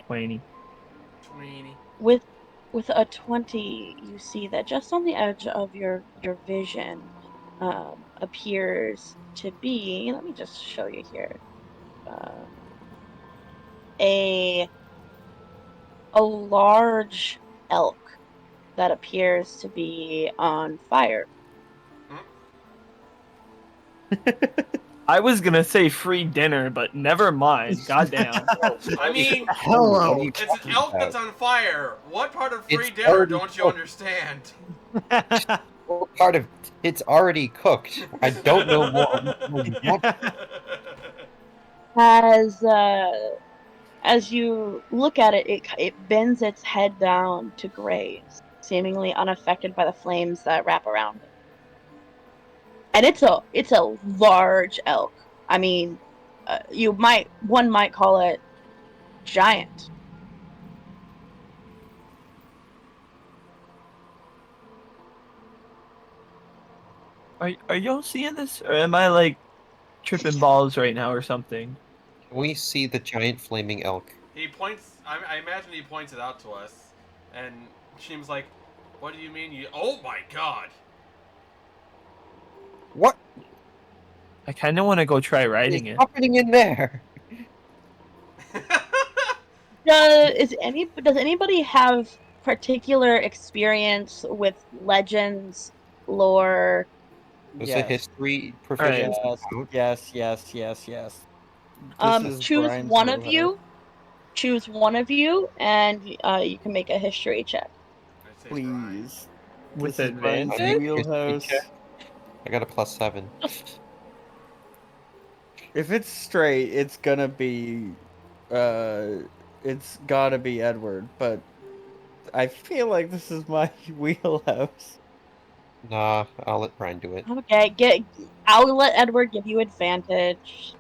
20. 20. With a 20, you see that just on the edge of your vision appears to be, let me just show you here, a large elk that appears to be on fire. I was gonna say free dinner, but never mind. Goddamn. I mean, Hello. it's an elk that's on fire. What part of free It's dinner already don't you cooked. understand? What part of it's already cooked? I don't know what. As you look at it, it bends its head down to graze, seemingly unaffected by the flames that wrap around it. And it's a large elk. I mean, one might call it giant. Are y'all seeing this, or am I like tripping balls right now or something? Can we see the giant flaming elk? He points. I imagine he points it out to us, and Shim's like, "What do you mean? You? Oh my god!" What I kind of want to go try is riding it. happening in there? Does anybody have particular experience with legends, lore? There's a Yes. history All right. proficiency Yes. count. Yes. Yes. Yes. Yes. This is Choose Brian's one of wheelhouse. you. Choose one of you, and you can make a history check. I say Brian. Please. With This is Brian's I make advantage? a history wheelhouse. check. I got a +7. If it's straight, it's gonna be it's gotta be Edward, but I feel like this is my wheelhouse. Nah, I'll let Brian do it. Okay, I'll let Edward give you advantage.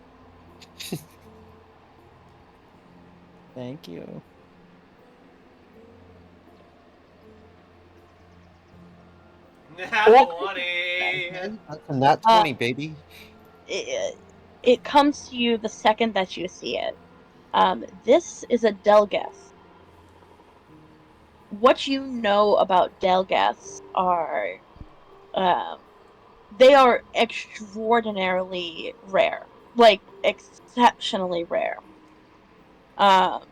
Thank you. Nat Oh. 20. That's a nat 20, baby. It comes to you the second that you see it. This is a Delgeth. What you know about Delgeths are, um, they are extraordinarily rare, like exceptionally rare. Um,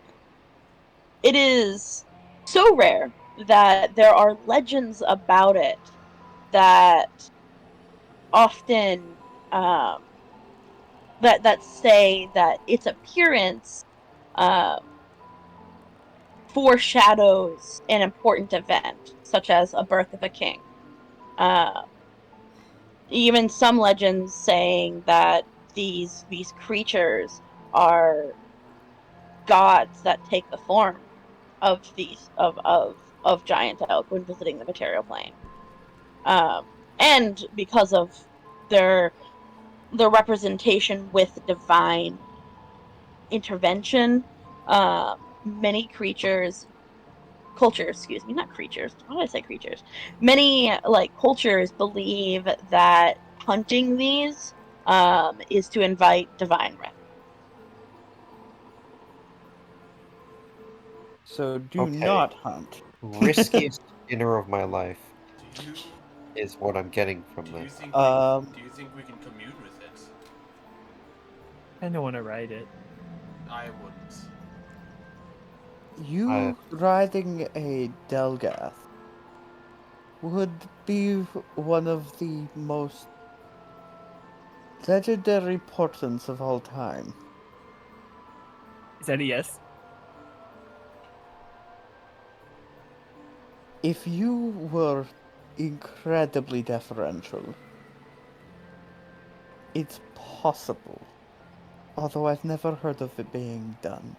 it is so rare that there are legends about it that often um, that say that its appearance um, foreshadows an important event, such as a birth of a king. Um, Even some legends saying that these creatures are gods that take the form of these of giant elk when visiting the material plane. And because of their their representation with divine intervention, many cultures, excuse me, not creatures. Why did I say creatures? Many like cultures believe that hunting these is to invite divine wrath. So do Okay. not hunt. Riskiest dinner of my life Do you is what I'm getting from do you this. think Um, we can commune with it? I don't want to ride it. I wouldn't. I you riding a Delgath would be one of the most legendary portents of all time. Is that a yes? If you were incredibly deferential, it's possible, although I've never heard of it being done.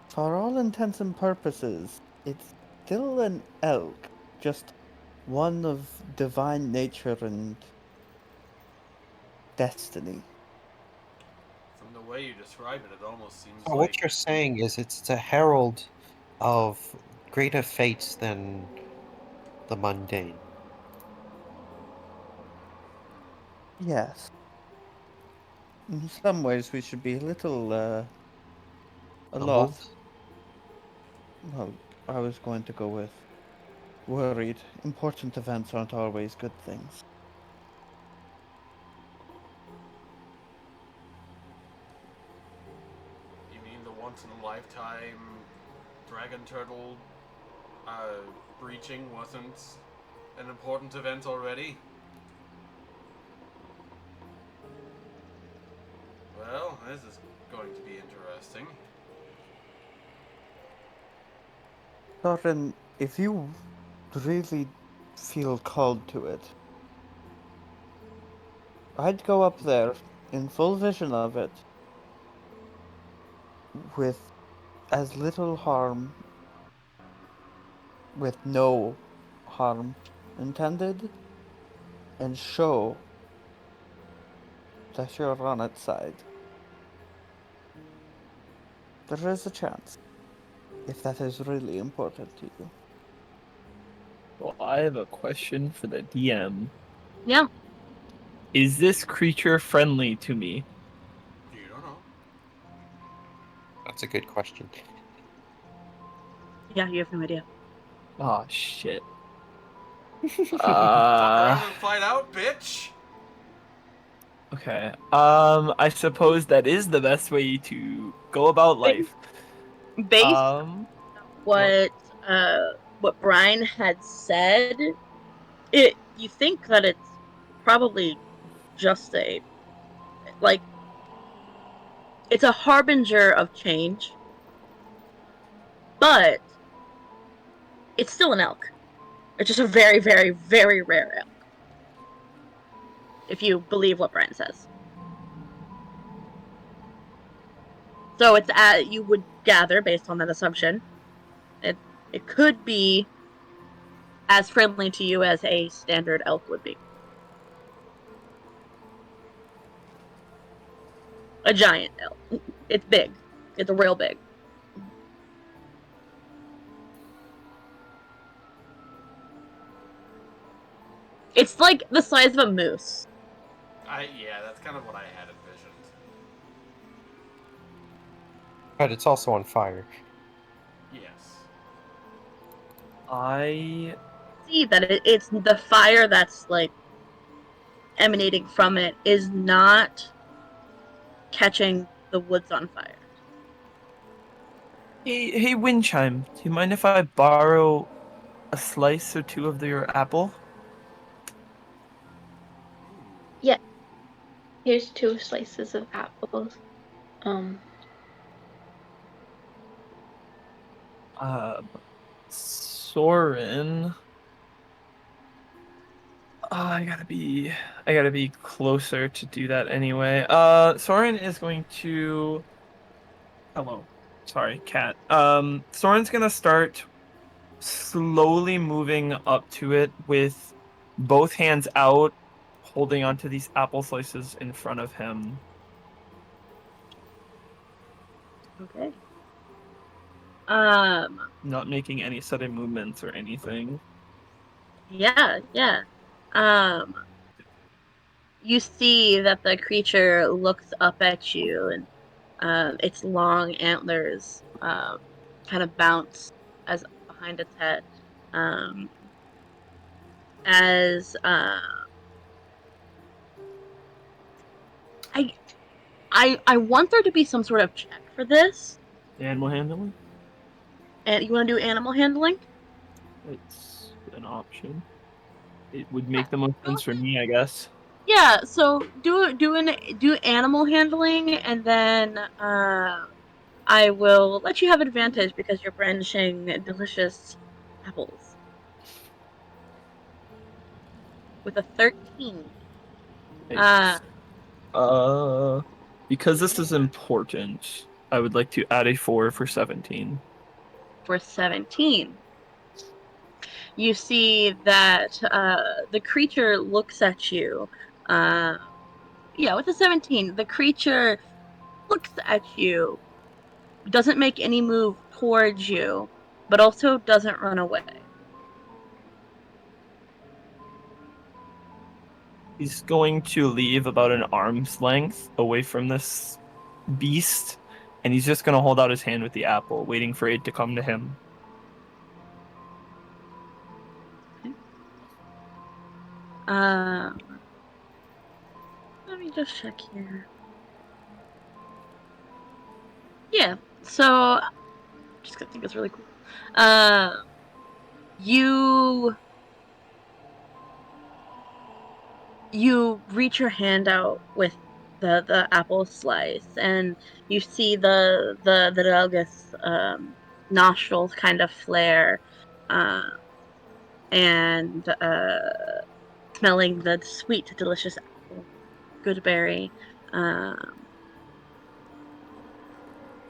For all intents and purposes, it's still an elk, just one of divine nature and destiny. From the way you describe it, it almost seems so like what you're saying is it's a herald of greater fates than the mundane. Yes. In some ways, we should be a little, Humbled? aloft. Well, I was going to go with worried. Important events aren't always good things. you mean the once in a lifetime dragon turtle uh, breaching wasn't an important event already? Well, this is going to be interesting. Soren, if you really feel called to it, I'd go up there in full vision of it with as little harm, with no harm intended, and show that you're on its side. There is a chance. If that is really important to you. Well, I have a question for the DM. Yeah. Is this creature friendly to me? You don't know. That's a good question. Yeah, you have no idea. Oh shit. Fuck Uh, around and find out, bitch. okay. I suppose that is the best way to go about life. Based Um, well, what what Brian had said, it you think that it's probably just a like it's a harbinger of change, but it's still an elk. It's just a very, very, very rare elk. If you believe what Brian says. So it's you would gather based on that assumption. It could be as friendly to you as a standard elk would be. A giant elk. It's big. It's real big. It's like the size of a moose. Yeah, that's kind of what I had envisioned. But it's also on fire. Yes. I See that it's the fire that's like emanating from it is not catching the woods on fire. hey Windchime, do you mind if I borrow a slice or two of your apple? Yeah, here's 2 slices of apples. Um, Soren. I gotta be closer to do that anyway. Soren is going to. Hello. Sorry, cat. Soren's gonna start slowly moving up to it with both hands out, holding onto these apple slices in front of him. Okay. Um. Not making any sudden movements or anything. Yeah. Yeah. Um. You see that the creature looks up at you, and its long antlers kind of bounce as behind its head. Um. As I I want there to be some sort of check for this. Animal handling? And you want to do animal handling? It's an option. It would make the most sense for me, I guess. Yeah, so do animal handling, and then I will let you have advantage because you're brandishing delicious apples with a 13. Uh, It's, because this is important, I would like to add a 4 for 17. for 17. You see that the creature looks at you. Uh, yeah, with a 17, the creature looks at you, doesn't make any move towards you, but also doesn't run away. He's going to leave about an arm's length away from this beast, and he's just going to hold out his hand with the apple, waiting for it to come to him. Okay. Um, let me just check here. Yeah, so just gonna think it's really cool. You reach your hand out with the apple slice, and you see the Delgus nostrils kind of flare, uh, and smelling the sweet, delicious apple, good berry, um,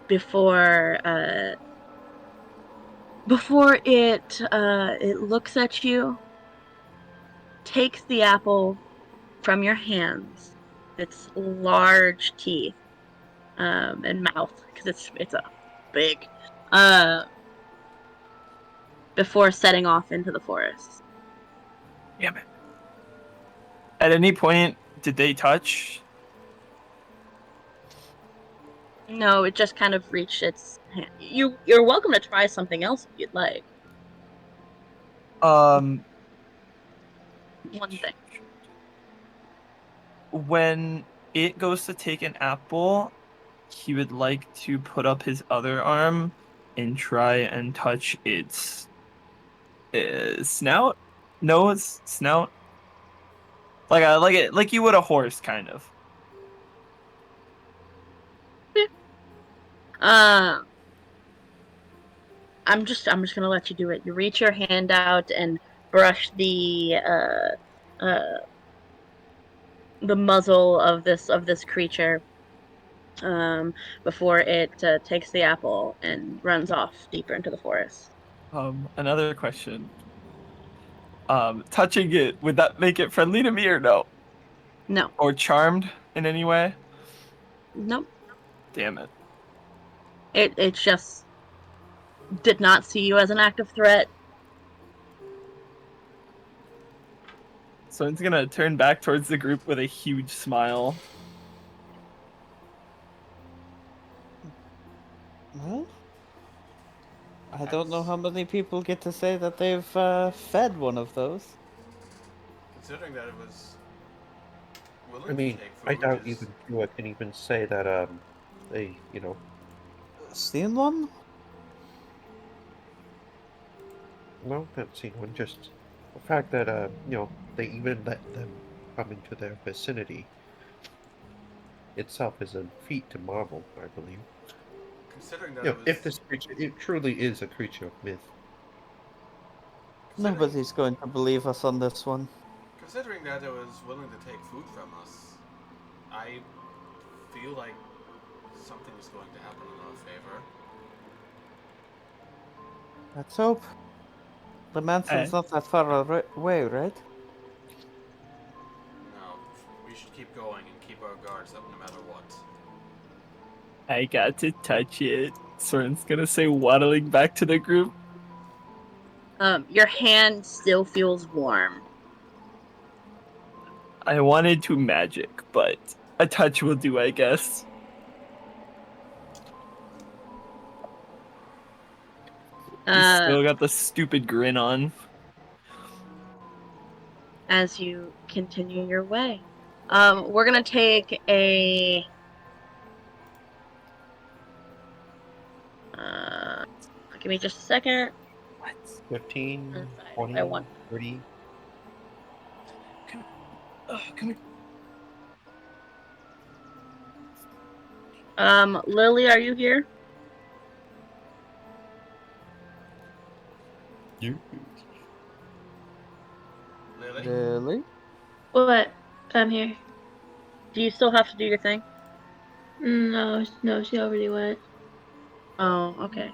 before it looks at you, takes the apple from your hands, its large teeth and mouth, because it's a big. Before setting off into the forest. Damn it. At any point, did they touch? No, it just kind of reached its hand. You're welcome to try something else if you'd like. Um, One thing. when it goes to take an apple, he would like to put up his other arm and try and touch its snout, nose, snout, like you would a horse, kind of. Uh, I'm just gonna let you do it. You reach your hand out and brush the muzzle of this creature before it takes the apple and runs off deeper into the forest. Another question. Touching it, would that make it friendly to me or no? No, Or charmed in any way? nope. Damn it. It just did not see you as an active threat. So it's gonna turn back towards the group with a huge smile. Well, I don't know how many people get to say that they've fed one of those. Considering that it was willing I mean, to take food, I doubt is- even Tua can even say that they, Seen one? well, not seen one, just the fact that they even let them come into their vicinity itself is a feat to marvel, I believe. considering that You it know, was if this creature, it truly is a creature of myth. considering, Nobody's going to believe us on this one. considering that it was willing to take food from us, I feel like something is going to happen in our favor. Let's hope. The Manson's Hey. not that far away, right? No, we should keep going and keep our guards up no matter what. I got to touch it. Soren's gonna say, waddling back to the group. Your hand still feels warm. I wanted to magic, but a touch will do, I guess. He's still got the stupid grin on. As you continue your way. We're gonna take a give me just a second. 15, I 20, want 30. Come here. Lily, are you here? You. Lily? Really? What? I'm here. Do you still have to do your thing? No, she already went. Oh, okay.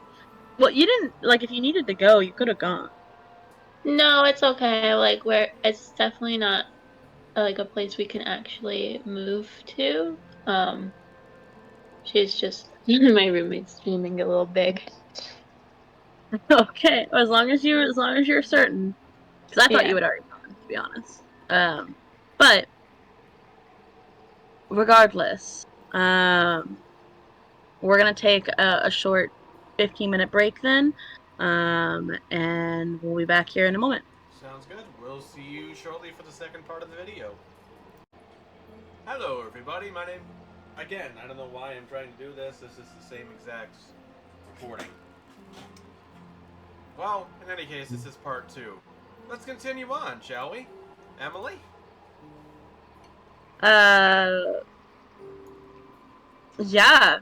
Well, you didn't like if you needed to go, you could have gone. No, it's okay. Like, it's definitely not like a place we can actually move to. She's just my roommate's dreaming a little big. Okay, as long as you're certain, because I thought you Yeah. had already gone, to be honest. But regardless, we're gonna take a short 15-minute break then, and we'll be back here in a moment. Sounds good. We'll see you shortly for the second part of the video. Hello, everybody. My name... Again, I don't know why I'm trying to do this. This is the same exact recording. Well, in any case, this is part 2. Let's continue on, shall we? Emily? Yeah,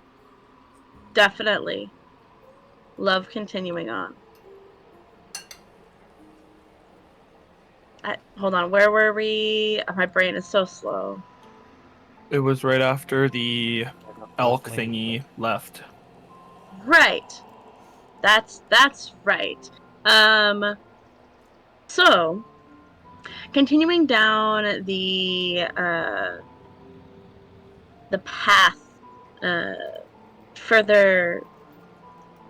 definitely. Love continuing on. Hold on, where were we? My brain is so slow. It was right after the elk Flame. thingy left. Right. That's right. So continuing down the path further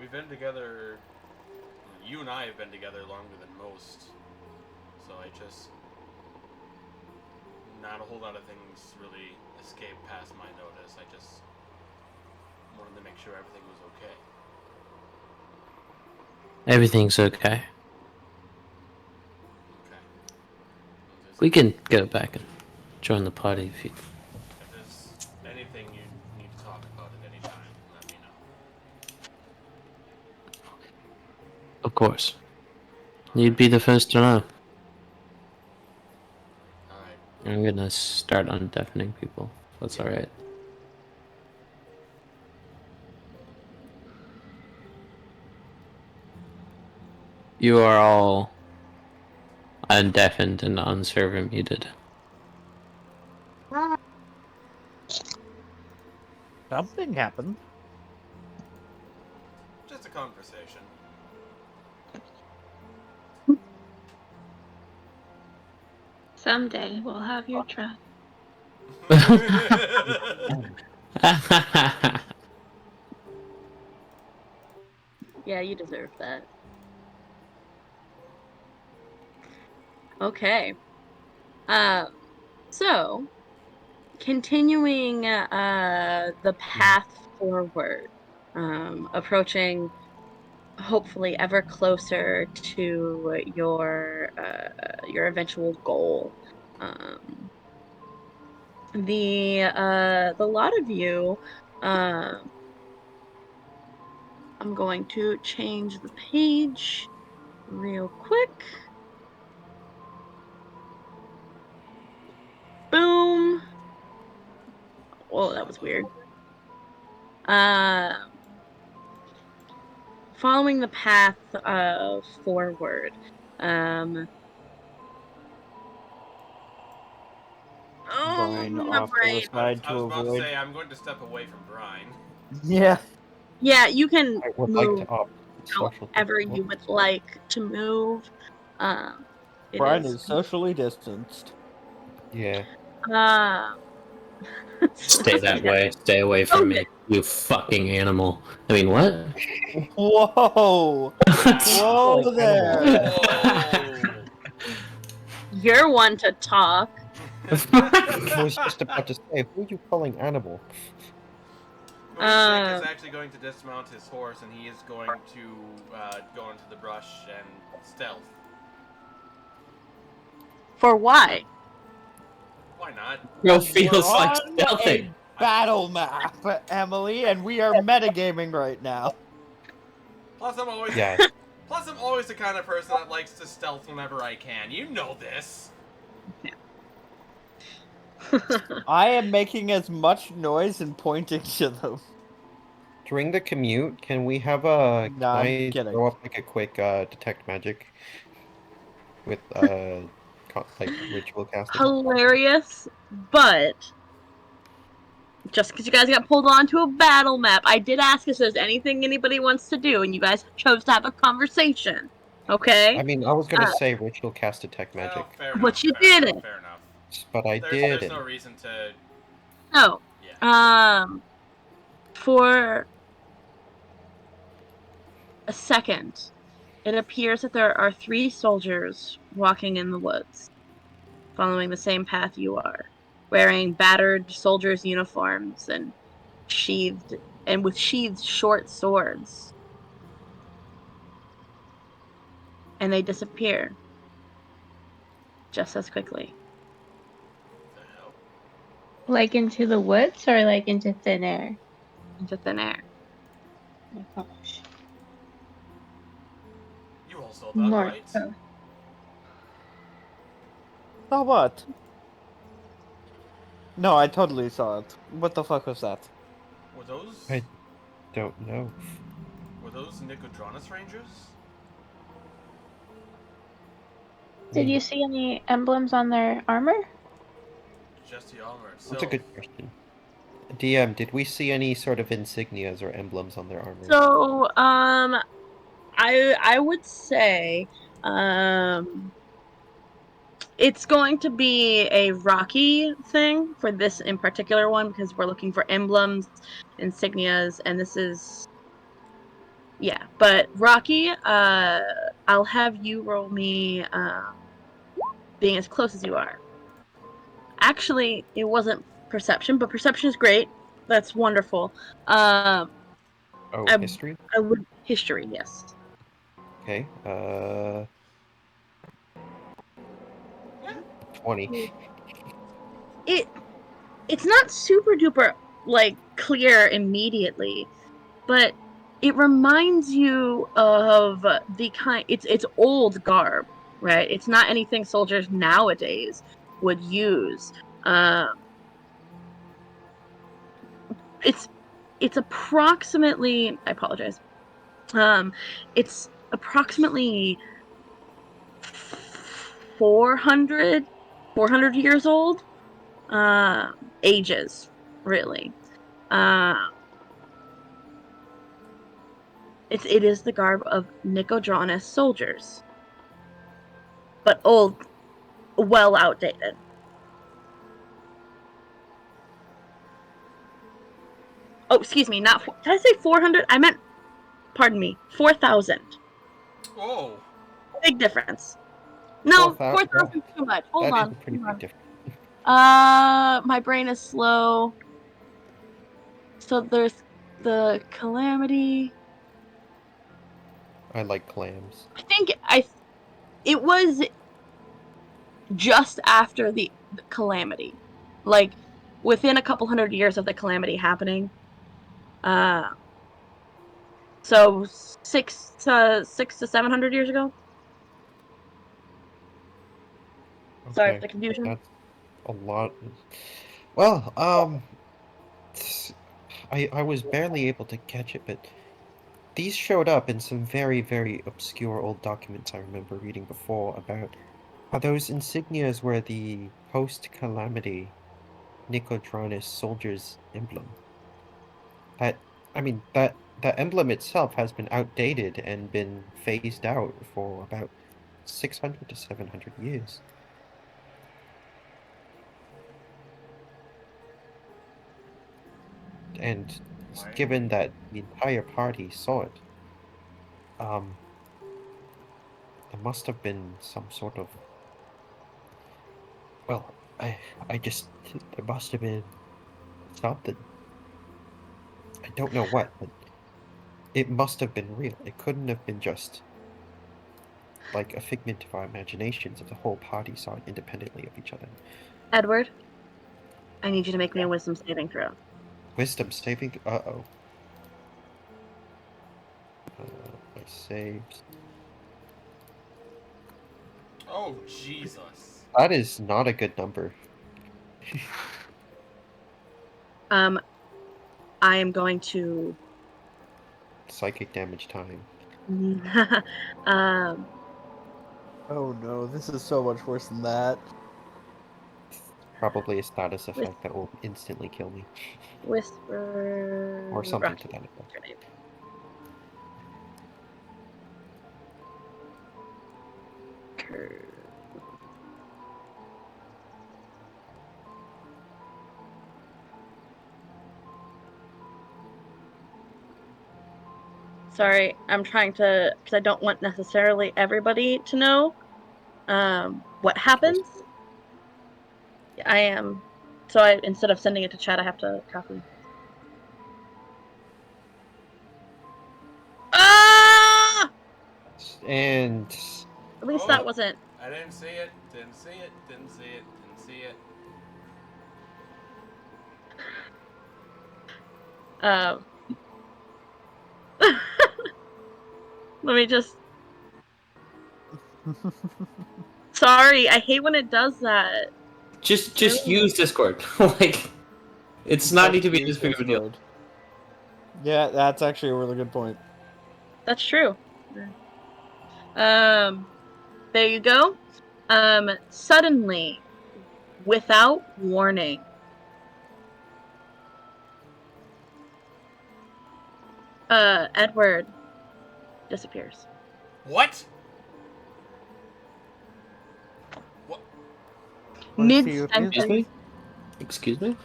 we've been together. You and I have been together longer than most, so I just not a whole lot of things really escaped past my notice. I just wanted to make sure everything was okay. Everything's okay. Okay. We can go back and join the party if you. If there's anything you need to talk about at any time, let me know. Of course. You'd be the first to know. Alright. I'm gonna start undeafening people. That's alright. You are all undeafened and unserver muted. Something happened. Just a conversation. Someday we'll have your trust. Yeah, you deserve that. Okay. So continuing the path forward, approaching hopefully ever closer to your eventual goal. The lot of you, I'm going to change the page real quick. Boom. Oh, that was weird. Following the path forward. Brian My off to brain. the side I was to about to avoid. say, I'm going to step away from Brine. Yeah. Yeah, you can I would move like to opt social however distance. you would like to move. It Brian is. is socially distanced. Yeah. Stay that way. Stay away from me, you fucking animal. I mean, what? Whoa! Whoa Like there! Whoa! You're one to talk. I was just about to say, who are you calling animal? Moonshake is actually going to dismount his horse, and he is going to go into the brush and stealth. For why? Why not? Bro We're feels like on stealthing. a battle map, Emily, and we are metagaming right now. Plus, I'm always Yeah. Plus, I'm always the kind of person that likes to stealth whenever I can. You know this. I am making as much noise and pointing to them. During the commute, can we have a No, I'm I kidding. throw up like a quick detect magic with like ritual casting? Hilarious, but just because you guys got pulled onto a battle map, I did ask if there's anything anybody wants to do, and you guys chose to have a conversation. Okay? I mean, I was gonna say ritual cast detect magic, Well, fair enough. But you fair didn't. Fair enough. but I There's did. no reason to. So, Yeah. for a second, it appears that there are 3 soldiers walking in the woods, following the same path you are, wearing battered soldiers' uniforms and with sheathed short swords. And they disappear just as quickly. The hell? Like into the woods or like into thin air? Into thin air. Oh my gosh. You all saw that, More right? so. Saw what? No, I totally saw it. What the fuck was that? Were those? I don't know. Were those Nicodranus Rangers? Did you see any emblems on their armor? Just the armor itself. That's a good question. DM, did we see any sort of insignias or emblems on their armor? So, I would say, it's going to be a rocky thing for this in particular one because we're looking for emblems, insignias, and this is Yeah, but Rocky, I'll have you roll me being as close as you are. Actually, it wasn't perception, but perception is great. That's wonderful. Oh, I, history? I would history, yes. Okay. Yeah. 20. It it's not super duper like clear immediately, but it reminds you of the kind. It's old garb, right? It's not anything soldiers nowadays would use. Um, it's it's approximately. I apologize. Um, it's approximately 400, 400 years old. Ages, really. Uh, it is the garb of Nicodranus soldiers, but old, well outdated. Oh, excuse me, not did I say 400? I meant, pardon me, 4,000. Whoa. Big difference. No, 4,000. Well, 4,000 too much. Hold that is on, a pretty hold big on. difference. My brain is slow. So there's the calamity. I like clams. I think it was just after the calamity, like within a couple hundred years of the calamity happening. Uh, so 600 to 700 years ago. Sorry for Okay. the confusion. That's a lot. Well, I was barely able to catch it, but these showed up in some very, very obscure old documents I remember reading before about how those insignias were the post-calamity Nicodranus soldier's emblem. That, I mean, that emblem itself has been outdated and been phased out for about 600 to 700 years. And Why? given that the entire party saw it, um, there must have been some sort of, well, I just, there must have been something. I don't know what, but it must have been real. It couldn't have been just like a figment of our imaginations if the whole party saw it independently of each other. Edward, I need you to make me Yeah. a wisdom saving throw. Wisdom saving. Uh-oh. My saves. Oh, Jesus. That is not a good number. Um, I am going to Psychic damage time. um Oh no, this is so much worse than that. Probably a status whis- effect that will instantly kill me. whisper Or something to Rocky. that effect. Your name. Sorry, I'm trying to because I don't want necessarily everybody to know what Of course. happens. I am so I instead of sending it to chat, I have to copy. Ah! And At least that Oh, wasn't. I didn't see it. Didn't see it. Didn't see it. Didn't see it. Um, let me just. Sorry, I hate when it does that. Just Really? use Discord. Like it's not need Just to be use this big of a deal. Discord. Yeah, that's actually a really good point. That's true. Um, there you go. Suddenly, without warning, Edward disappears. What? What? Was Mid he Excuse sentence. really? me? Excuse me?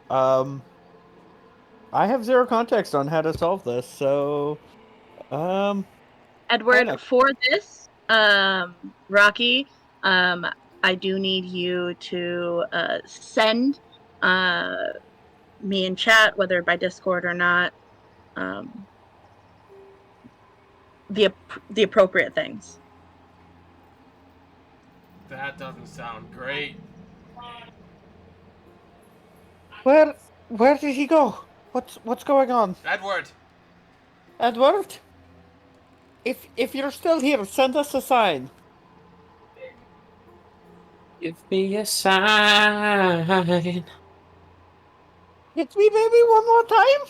Um, I have zero context on how to solve this, so Edward, panic. for this, Rocky, I do need you to send me in chat, whether by Discord or not, um, the appropriate things. That doesn't sound great. Where did he go? What's going on? Edward! Edward? If you're still here, send us a sign. Give me a sign. Hit me maybe one more time?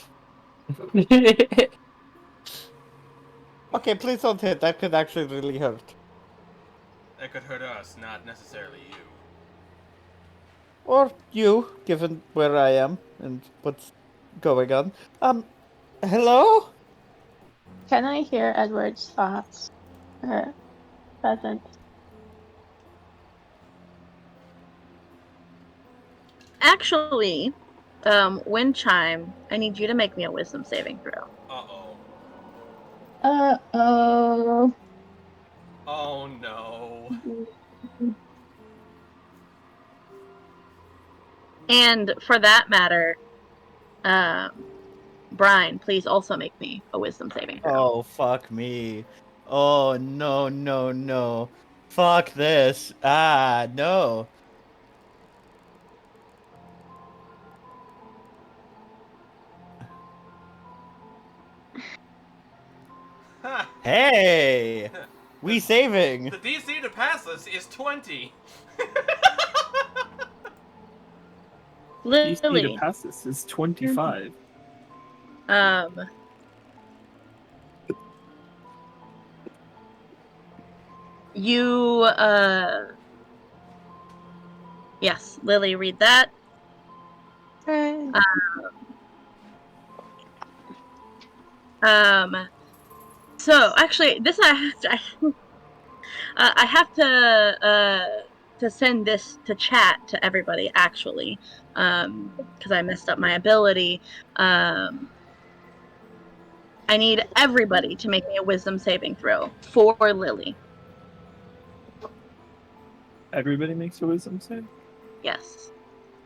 Okay, please don't hit. That could actually really hurt. That could hurt us, not necessarily you. Or you, given where I am and what's going on. Hello? Can I hear Edward's thoughts? Or present? Actually, Wind Chime, I need you to make me a wisdom saving throw. Uh-oh. Uh-oh. Oh no. And for that matter, Brian, please also make me a wisdom saving throw. Oh, fuck me. Oh, no, no, no. Fuck this. Ah, no. Hey! We saving! The DC to pass this is 20. DC to Lily, pass this is 25. You, yes, Lily, read that. So actually, this I have to send this to chat to everybody actually, because I messed up my ability. I need everybody to make me a wisdom saving throw for Lily. Everybody makes a wisdom save? Yes.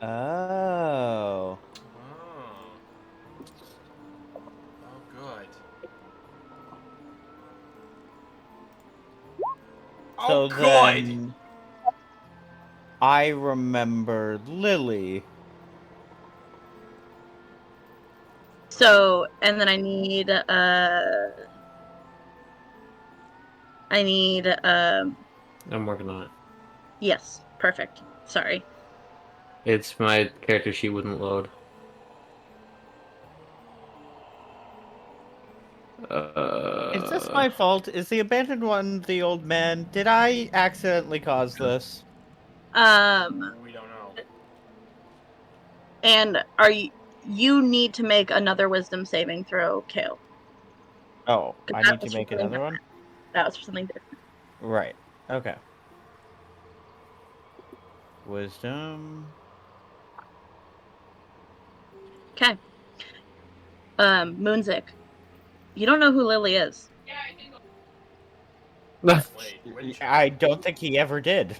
Oh. Oh. Oh, good. So Oh, good! then I remember Lily. So, and then I need I'm working on it. yes, perfect. Sorry. It's my character sheet wouldn't load. Is this my fault? Is the abandoned one the old man? Did I accidentally cause this? We don't know. And you need to make another wisdom saving throw, Kale. Oh, I That need to was for make something another one? different. That was for something different. Right. Okay. Wisdom. Okay. Moonzik, you don't know who Lily is. Wait, Windchime? I don't think he ever did.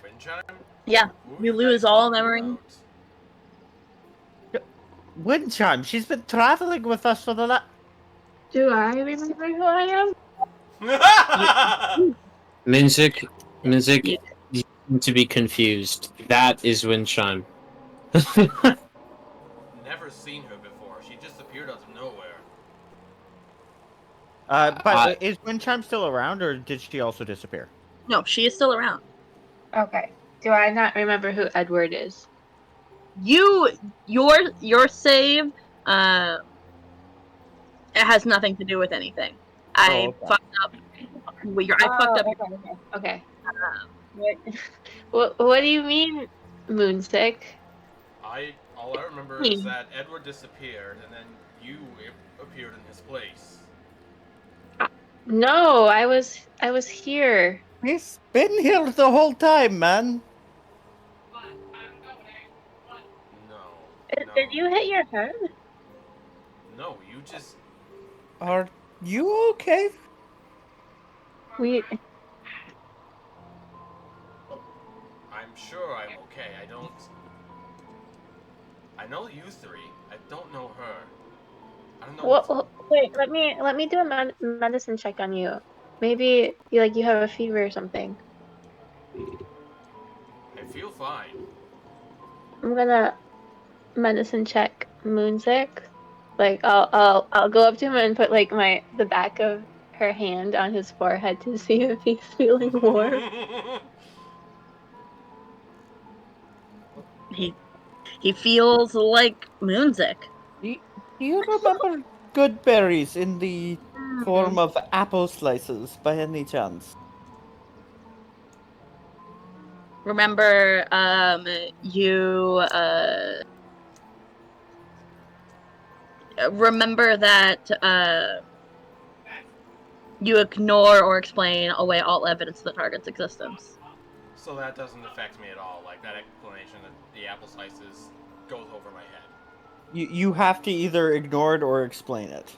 Windchime? Yeah, Who are you guys lose all talking memory. about? Windchime, she's been traveling with us for the last. Do I remember who I am? Minzik, Yeah. you seem to be confused. That is Windchime. Never seen her before. She just appeared out of nowhere. But is Windchime still around, or did she also disappear? No, she is still around. Okay. Do I not remember who Edward is? Your save, it has nothing to do with anything. I okay. fucked up. I fucked up. Okay. What do you mean, Moonstick? All I remember is that Edward disappeared, and then you appeared in his place. No, I was here. He's been here the whole time, man. No. Did you hit your head? No, you just. Are you okay? We I'm sure I'm okay. I don't. I know you three. I don't know her. I don't know what's. wait. Let me do a medicine check on you. Maybe you have a fever or something. I feel fine. I'm gonna medicine check Moonsick. I'll go up to him and put the back of her hand on his forehead to see if he's feeling warm. He feels like Moonsick. Do you remember good berries in the form of apple slices by any chance? Remember, you remember that you ignore or explain away all evidence of the target's existence. So that doesn't affect me at all. Like that explanation that the apple slices goes over my head. You have to either ignore it or explain it.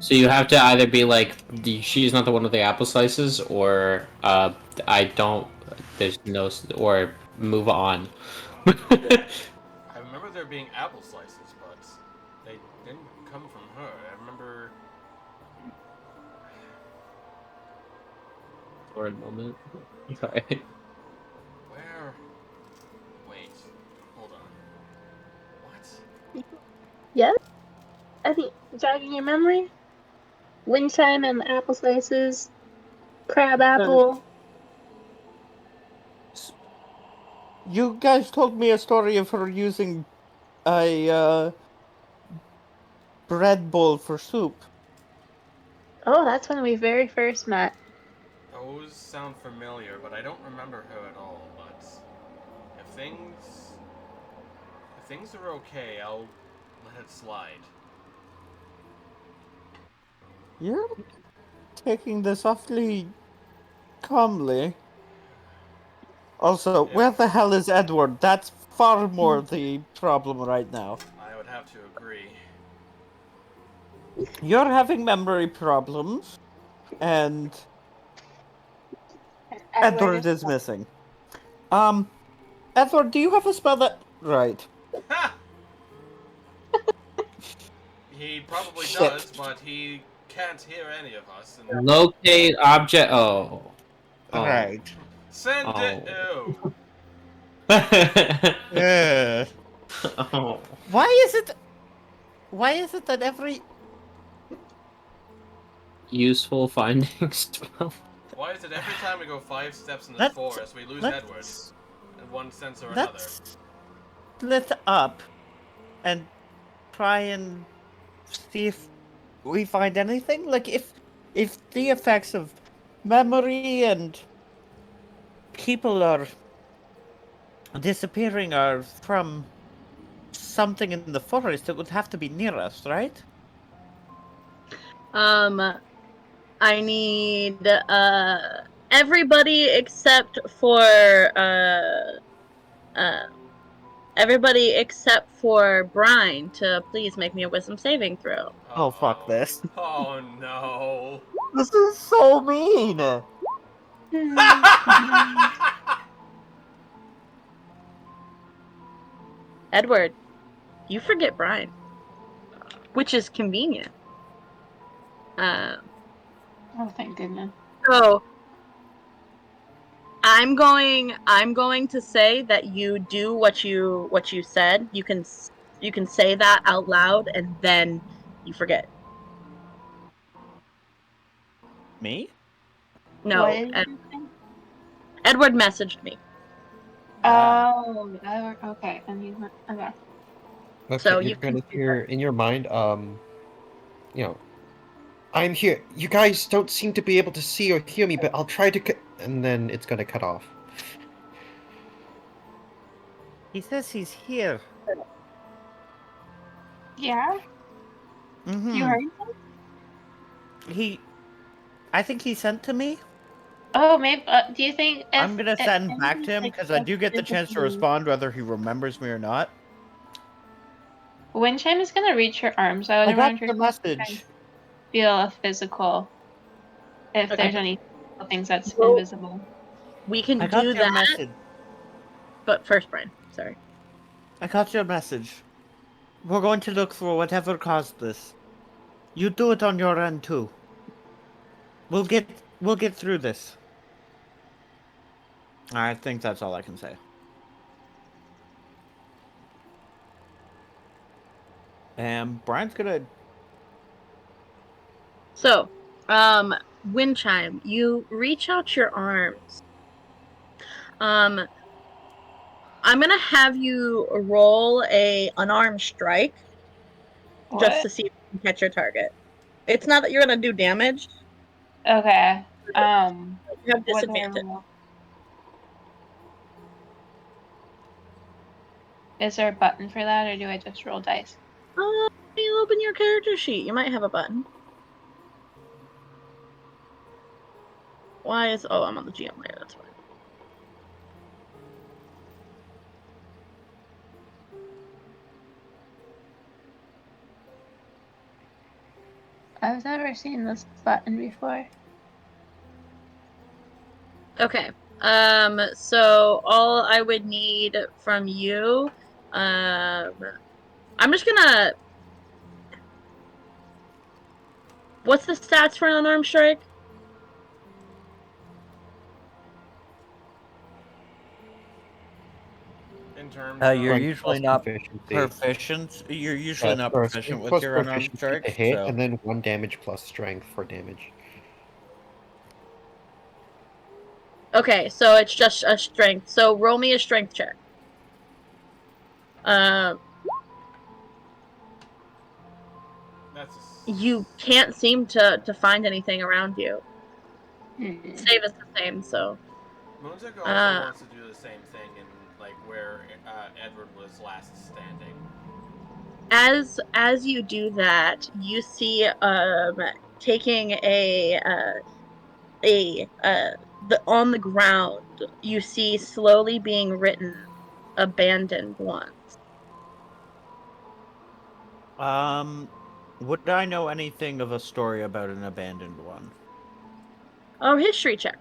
So you have to either be like, she's not the one with the apple slices, or I don't. There's no, or move on. I remember there being apple slices, but they didn't come from her. I remember. For a moment. Sorry. Where? Wait. Hold on. What? Yes? I think jogging your memory? Wind chime and apple slices, crab apple. You guys told me a story of her using a bread bowl for soup. Oh, that's when we very first met. Those sound familiar, but I don't remember her at all. But if things are okay, I'll let it slide. You're taking this awfully calmly. Also, where the hell is Edward? That's far more the problem right now. I would have to agree. You're having memory problems, and Edward is missing. Edward, do you have a spell that... Right. Ha! He probably Shit. does, but he can't hear any of us. And Locate object. Oh. Right. send it. Oh. Oh. Why is it that every... Useful finding spell. Why is it every time we go 5 steps in this Let's- forest, we lose let's- Edward? In one sense or another. Let's split up and try and see if we find anything. Like if the effects of memory and people are disappearing are from something in the forest, it would have to be near us, right? I need everybody except for everybody except for Brine to please make me a wisdom saving throw. Oh, fuck this. Oh no. This is so mean. Edward, you forget Brine, which is convenient. Oh, thank goodness. So I'm going to say that you do what you said. You can say that out loud and then you forget. Me? No, What did you say? Edward messaged me. Oh, okay. And he's not. Okay. Okay, So you're you gonna can- hear in your mind, I'm here. You guys don't seem to be able to see or hear me, but I'll try to and then it's gonna cut off. He says he's here. Yeah. Mm-hmm. You heard him? I think he sent to me. Oh, maybe. Do you think? I'm gonna send back to him because I do get the chance to respond whether he remembers me or not. Windchime is gonna reach her arms out I around got her. the message. Feel a physical. If Okay. there's any things that's Well, invisible. we can I got do your that, message. but first, Brian. Sorry. I got your message. We're going to look for whatever caused this. You do it on your end too. We'll get through this. I think that's all I can say. And Brian's gonna. So, wind chime. You reach out your arms. I'm gonna have you roll a unarmed strike just What? to see if you can catch your target. It's not that you're gonna do damage. Okay. You have What do I disadvantage. roll? Is there a button for that, or do I just roll dice? You open your character sheet. You might have a button. Why is... Oh, I'm on the GM layer. That's fine. I've never seen this button before. Okay. So all I would need from you, I'm just gonna... What's the stats for an unarmed strike? In terms of You're Strength usually plus not proficiency. proficient. You're usually not Or proficient strength with plus your unarmed proficiency strike. to hit, So and then 1 damage plus strength for damage. Okay, so it's just a strength. So roll me a strength check. that's You can't seem to find anything around you. Hmm. Save is the same, so... Moonsick also wants to do the same thing in like where Edward was last standing. As you do that, you see taking the on the ground, you see slowly being written abandoned ones. would I know anything of a story about an abandoned one? Oh, history check.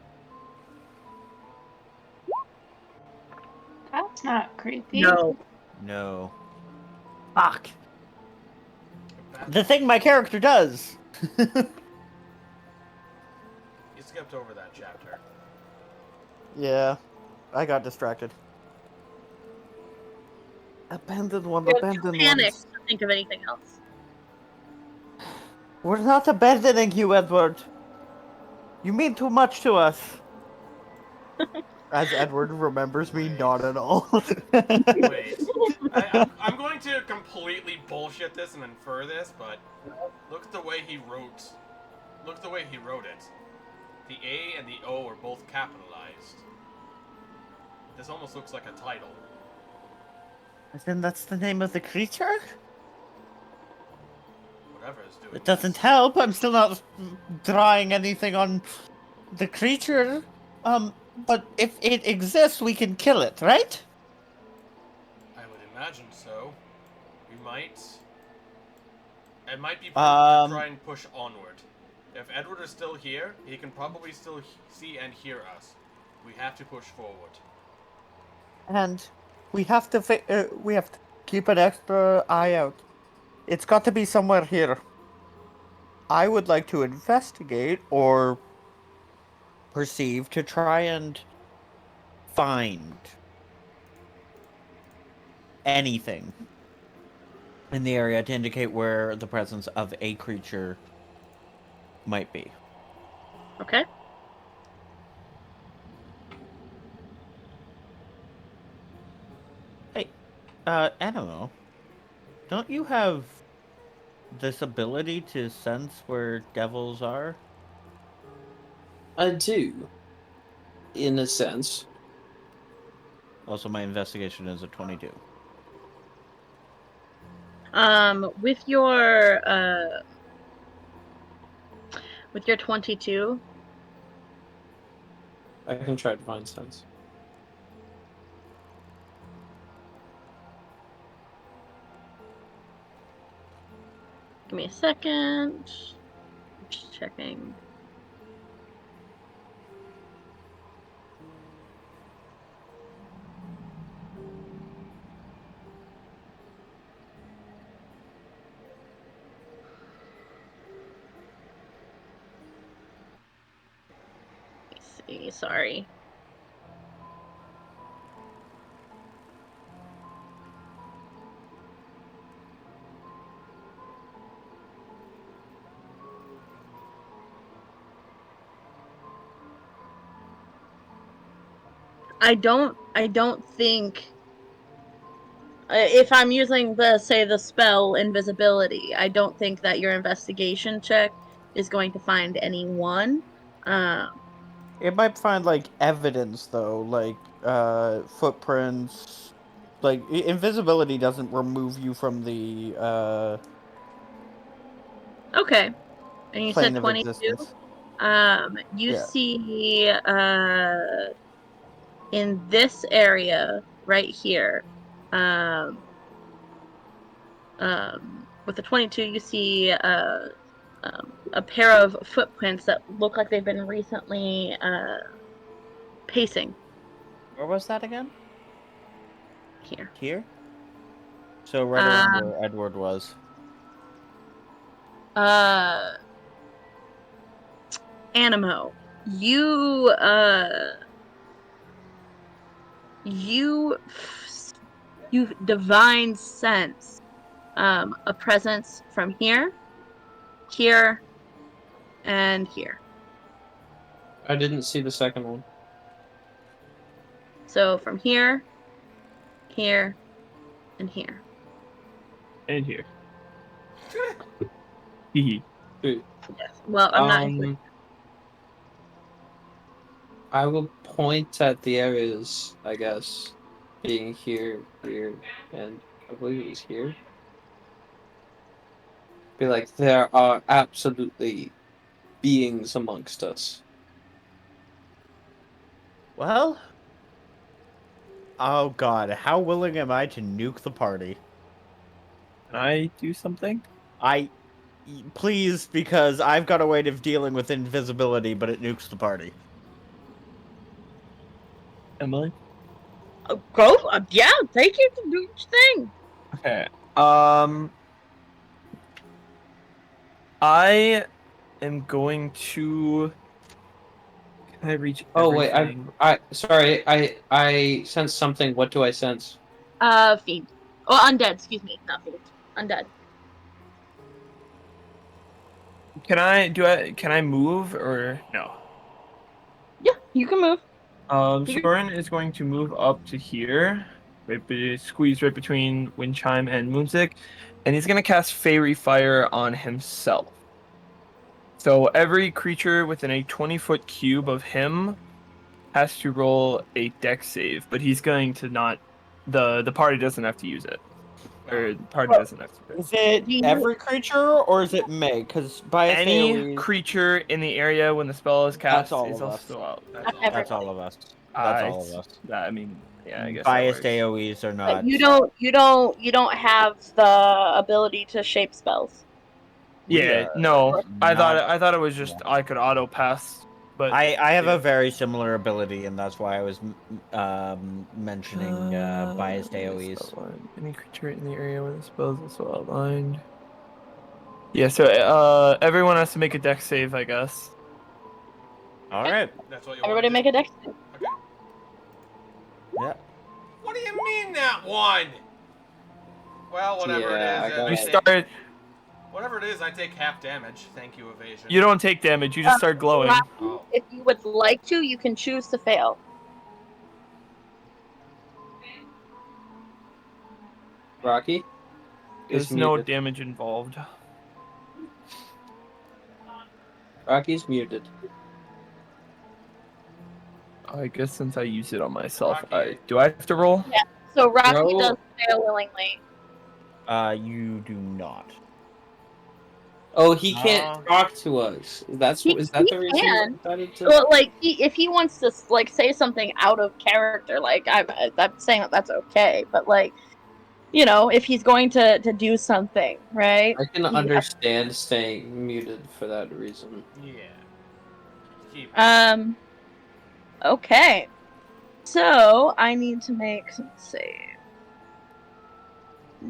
That's not creepy. No. No. Fuck. Abandoned. The thing my character does. You skipped over that chapter. Yeah, I got distracted. Abandoned one, You're abandoned too panicked ones. to think of anything else. We're not abandoning you, Edward. You mean too much to us. As Edward remembers me, Wait. not at all. Wait, I'm going to completely bullshit this and infer this, but look at the way he wrote. Look at the way he wrote it. The A and the O are both capitalized. This almost looks like a title. Then that's the name of the creature? Whatever is doing It doesn't this. help. I'm still not drawing anything on the creature. But if it exists, we can kill it, right? I would imagine so. We might. It might be prudent to try and push onward. If Edward is still here, he can probably still see and hear us. We have to push forward. And we have to keep an extra eye out. It's got to be somewhere here. I would like to investigate or perceive to try and find anything in the area to indicate where the presence of a creature might be. Okay. Hey, Animo, don't you have this ability to sense where devils are? I do, in a sense. Also, my investigation is a 22. With your 22, I can try to find sense. Give me a second. I'm just checking. Let's see, sorry. I don't think if I'm using the spell invisibility, I don't think that your investigation check is going to find anyone. It might find like evidence though, like footprints. Like invisibility doesn't remove you from the Okay. And you said plane of 22. existence. You Yeah. see in this area right here, with the 22, you see a pair of footprints that look like they've been recently pacing Where was that again? here. Here? So right around Uh, where Edward was. Animo, you you divine sense a presence from here, here, and here. I didn't see the second one. So from here, here, and here. And here. Hee Dude, Yes. Well, I'm not. I will point at the areas, I guess, being here, here, and I believe it was here. Be like, there are absolutely beings amongst us. Well, oh god, how willing am I to nuke the party? Can I do something? Please, because I've got a way of dealing with invisibility, but it nukes the party. Emily? Go. Yeah, take you to do your thing. Okay. I am going to. Can I reach? Oh wait, everything? sorry, I sense something. What do I sense? Fiend. Oh, undead. Excuse me, not fiend. Undead. Can I move or no? Yeah, you can move. Soren is going to move up to here, squeeze right between Wind Chime and Moonsick, and he's gonna cast Fairy Fire on himself. So every creature within a 20-foot cube of him has to roll a dex save, but he's going to not. The party doesn't have to use it, or the party doesn't have to. Is it every creature or is it Meg? Because bias Any AoEs, creature in the area when the spell is cast That's all is of also us. still out. That's all of us. That's all of us. I mean, yeah, I guess Biased that works. AoEs are But not. you don't have the ability to shape spells. Yeah, no, I not- thought it was just I could auto pass, but I have a very similar ability, and that's why I was mentioning biased AoEs. Any creature in the area when the spell is also outlined. Yeah, so everyone has to make a dex save, I guess. All right. That's what you Everybody want make to a dex save. Okay. Yeah. What do you mean that one? Well, whatever Yeah, I it is. got You it. start. Whatever it is, I take half damage. Thank you, evasion. You don't take damage. You just start glowing. Rocky, Oh. if you would like to, you can choose to fail. Rocky? is There's no muted. damage involved. Rocky's muted. I guess since I use it on myself, Rocky. do I have to roll? Yeah. So Rocky No. does fail willingly. You do not. Oh, he can't Ah. talk to us. Is that He the reason can. you decided to? Well, like if he wants to like say something out of character, like I'm saying that's okay, but like if he's going to do something, right? I can He- understand staying muted for that reason. Yeah. Keep. Okay. So I need to make some save.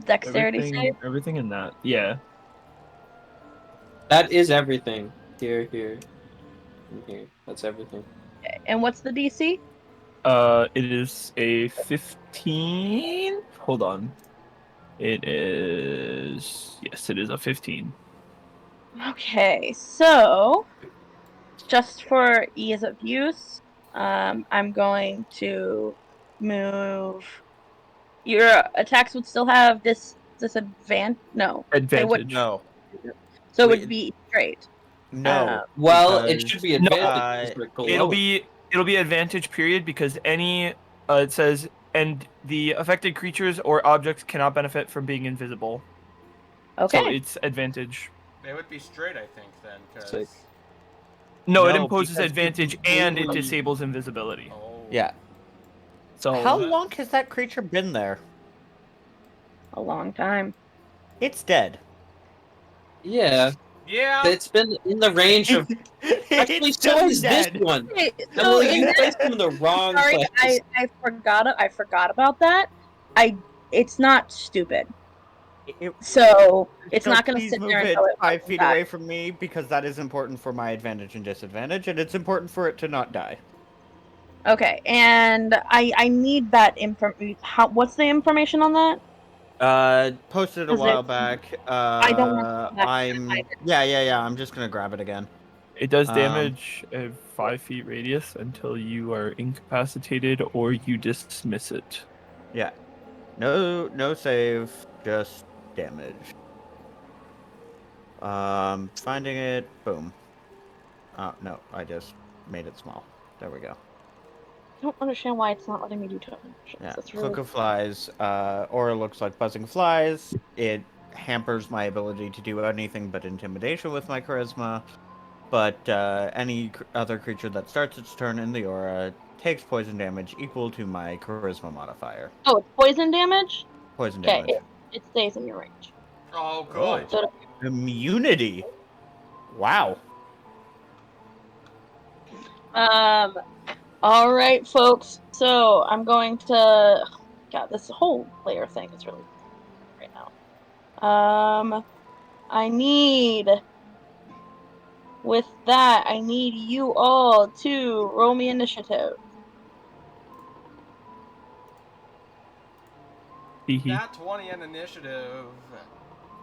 Dexterity save. Everything in that. Yeah. That is everything. Here, and here. That's everything. Okay. And what's the DC? It is a 15. Hold on. It is. Yes, it is a 15. Okay, so just for ease of use, I'm going to move. Your attacks would still have disadvantage. No, they would. Advantage. No, So it we- would be straight. no. Well, it because, should be No, advantage. It'll be advantage period because any it says and the affected creatures or objects cannot benefit from being invisible. Okay. So it's advantage. They would be straight, I think, then, Sick. because. No, it No, imposes because advantage it's and it completely- disables invisibility. Oh. Yeah. So How long has that creature been there? A long time. It's dead. Yeah, Yeah. it's been in the range of. Actually, It's so still is this dead. one. Okay, so Emily, in you this, placed him in the wrong sorry, place. I forgot about that. It's not stupid. So it's So not going to please sit move there it until it 5 fucking feet dies. away from me because that is important for my advantage and disadvantage, and it's important for it to not die. Okay, and I need that information. What's the information on that? Posted a Is while it- back. I don't want that Yeah. I'm just gonna grab it again. it does Um, damage a 5 feet radius until you are incapacitated or you dismiss it. Yeah. No save, just damage. Finding it. Boom. Oh no, I just made it small. There we go. I don't understand why it's not letting me do token actions. Yeah. That's Cloak really of Flies. Aura looks like buzzing flies. It hampers my ability to do anything but intimidation with my charisma. But any other creature that starts its turn in the aura takes poison damage equal to my charisma modifier. Oh, it's poison damage. Poison Okay, damage. it stays in your range. Oh, good. So Immunity. Wow. All right, folks. So I'm going to. God, this whole player thing is really right now. I need. With that, I need you all to roll me initiative. That 20 in initiative.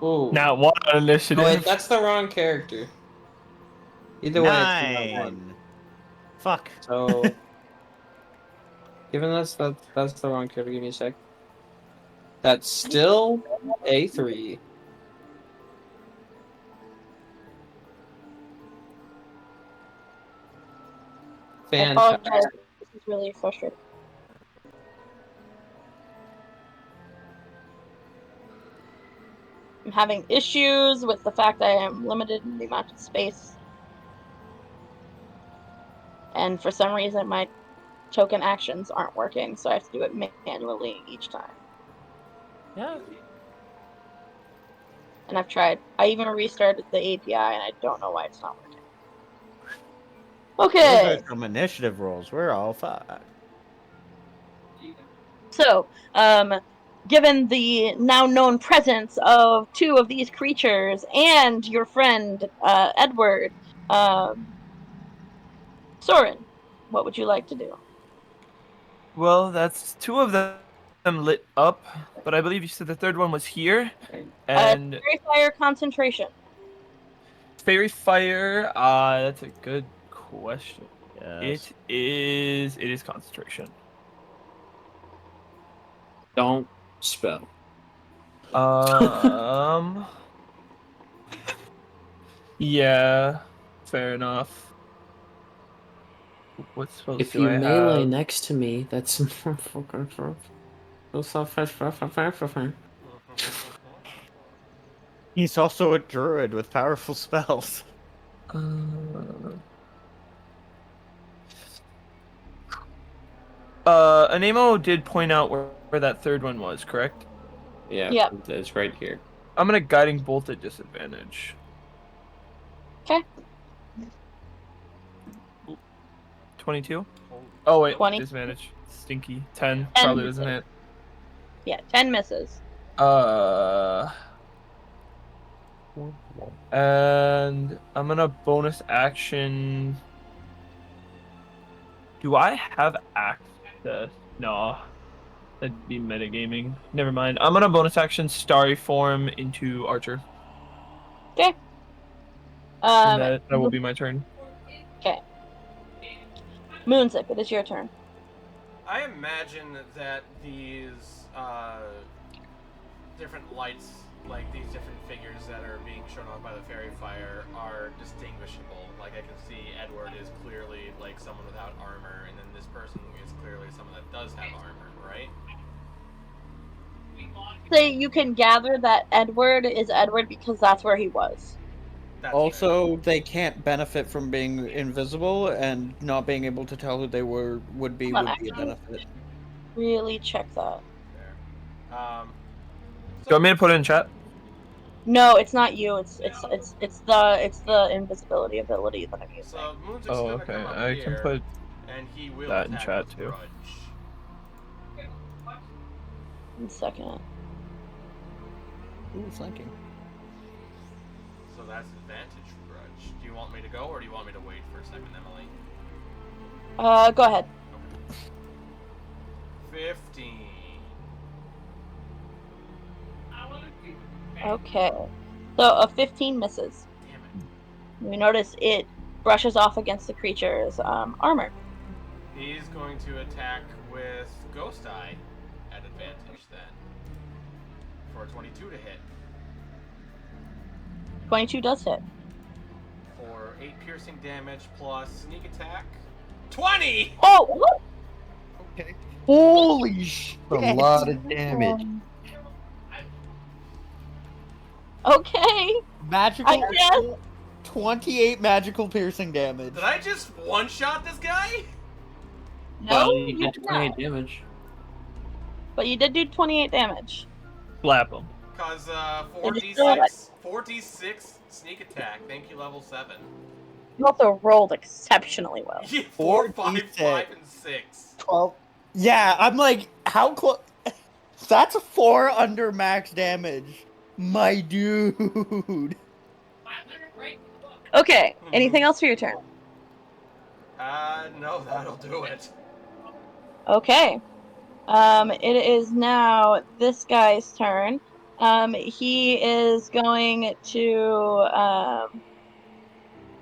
Ooh. Now one on Oh, initiative. wait, that's the wrong character. Either way, it's not one. 9. Fuck. So, given that's the wrong character, give me a sec. That's still a 3. I Fantastic. apologize. This is really frustrating. I'm having issues with the fact that I am limited in the amount of space. And for some reason, my token actions aren't working, so I have to do it manually each time. Yeah. And I've tried. I even restarted the API, and I don't know why it's not working. Okay. Those are some initiative rolls. We're all fucked. So, given the now known presence of two of these creatures and your friend Edward, Soren, what would you like to do? Well, that's 2 of them lit up, but I believe you said the third one was here. And Fairy fire concentration. fairy fire, that's a good question. Yes. It is concentration. Don't spell. Yeah, fair enough. What spells If do you I melee have? next to me, that's He's also a druid with powerful spells. Anemo did point out where that third one was, correct? Yeah, Yep. it's right here. I'm gonna guiding bolt at disadvantage. Okay. 22. Holy Oh wait, 20. disadvantage. Stinky. 10 10 probably misses. doesn't hit. Yeah, 10 misses. And I'm gonna bonus action. Do I have access? No, that'd be metagaming. Never mind. I'm gonna bonus action Starry Form into Archer, Okay. and that will be my turn. Okay. Moonsick, it is your turn. I imagine that these different lights, like these different figures that are being shown off by the fairy fire, are distinguishable. Like I can see Edward is clearly like someone without armor, and then this person is clearly someone that does have armor, right? Say you can gather that Edward is Edward because that's where he was. That's Also, they can't benefit from being invisible, and not being able to tell who they would be Come on, a benefit. Really check that. fair. Do you want me to put it in chat? No, it's not you. It's the invisibility ability that I'm using. So Moonsick's Oh, gonna okay. come up I here, can put and he will that in attack chat, with too. Grudge. 1 second. Ooh, flanking. So that's advantage for Grudge. Do you want me to go, or do you want me to wait for a second, Emily? Go ahead. Okay. 15. Okay. So a 15 misses. Damn it. You notice it brushes off against the creature's armor. He's going to attack with Ghost Eye at advantage then. For a 22 to hit. 22 does hit. For 8 piercing damage plus sneak attack. 20! Oh! What? Okay. Holy shit! A lot of damage. Okay. Magical. I guess. 28 magical piercing damage. Did I just one-shot this guy? No, Well, you you did did not. 28 damage. But you did do 28 damage. slap him. Cause It is still 4d6 sneak attack. Thank you, level 7. You also rolled exceptionally well. Yeah, 4, 5, 4d6. 5, and 6. 12. Yeah, I'm like, how close? That's 4 under max damage. My dude. Okay. Anything else for your turn? No, that'll do it. Okay. It is now this guy's turn. He is going to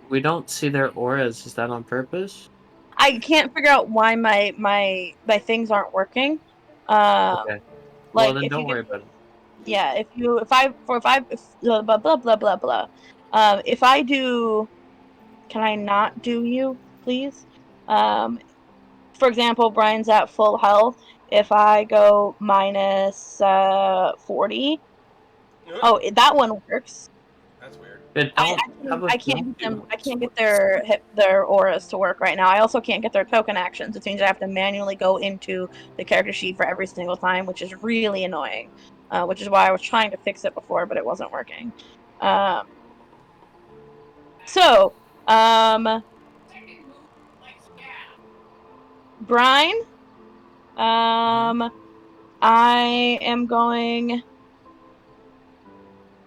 We don't see their auras. Is that on purpose? I can't figure out why my things aren't working. Okay. Well, Like then if don't you worry get, about it. yeah, if blah blah blah blah blah. If I do, can I not do you, please? For example, Brian's at full health. If I go minus 40, oh, that one works. That's weird. But I can't get their auras to work right now. I also can't get their token actions, which means I have to manually go into the character sheet for every single time, which is really annoying. Which is why I was trying to fix it before, but it wasn't working. So, Brian, I am going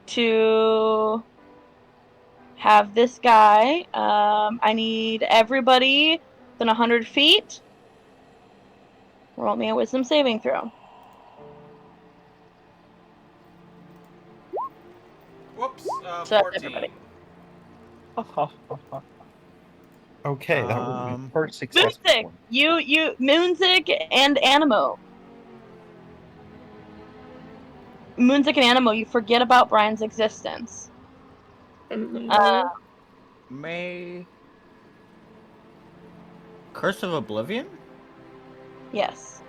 to have this guy. I need everybody within 100 feet. Roll me a wisdom saving throw. Whoops, So that's 14. everybody. Okay, that was my Um, first successful Moonsick, one. you, Moonsick and Animo. Moonsick and Animo, you forget about Brian's existence. May Curse of Oblivion? Yes.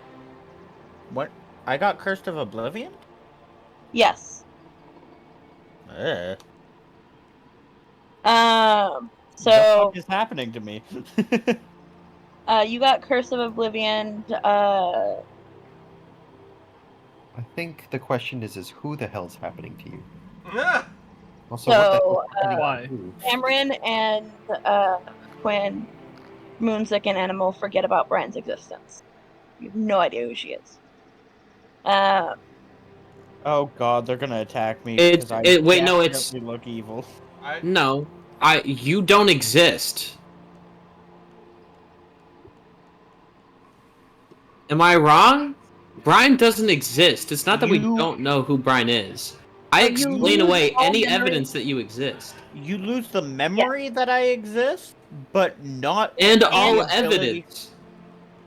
What? I got Curse of Oblivion? Yes. Ugh. The So fuck is happening to me? you got Curse of Oblivion. I think the question is who the hell's happening to you? Ah! Also, what the So, hell's happening Why? to you? Cameron and Quinn, Moonsick, and Animal forget about Brian's existence. You have no idea who she is. Oh god, they're gonna attack me It's because I it. Wait, no, it's definitely look evil. no. You don't exist. Am I wrong? Brian doesn't exist. It's not that we You- don't know who Brian is. I But you explain lose away all any memory- evidence that you exist. You lose the memory that I exist, but not And the all ability- evidence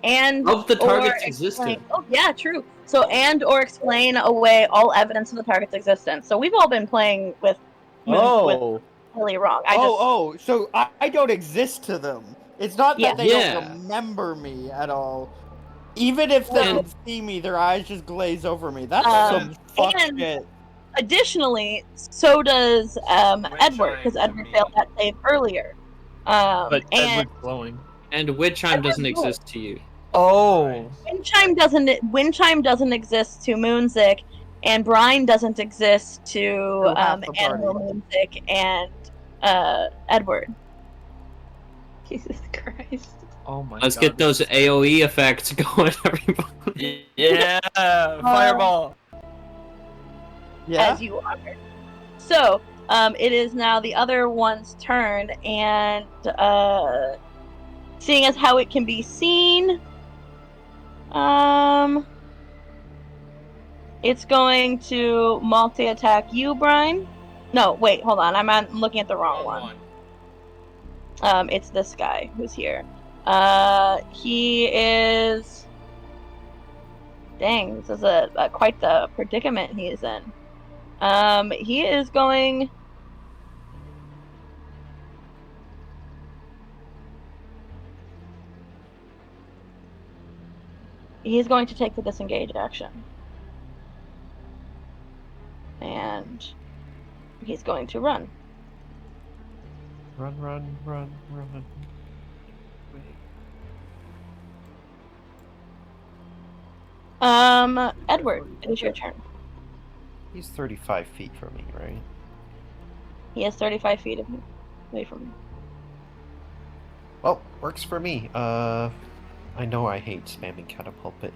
and of the or target's explain. existence. Oh yeah, true. So and or explain away all evidence of the target's existence. So we've all been playing with with Oh. really wrong. So I don't exist to them. It's not Yeah. that they Yeah. don't remember me at all. Even if they Well- can see me, their eyes just glaze over me. That's Um, some fuck and- shit. Additionally, so does Edward, because chime to Edward me. failed that save earlier. But And Edward's glowing. And Witch Chime doesn't Edward's exist to you. Oh. Wind chime doesn't exist to Moonsick, and Brine doesn't exist to To half the Animal, party. Moonsick, and Edward. Jesus Christ. Oh my Let's god. get those AOE effects going, everybody. Yeah! Fireball! Yeah. As you are. So, it is now the other one's turn, and seeing as how it can be seen, it's going to multi-attack you, Brine. No, wait, hold on. I'm looking at the wrong one. It's this guy who's here. He is. Dang, this is a quite the predicament he is in. He is going. He's going to take the disengage action. And he's going to run. Run, run, run, run. Edward, it is your turn. He's 35 feet from me, right? He is 35 feet away from you. Well, works for me. I know I hate spamming catapult, but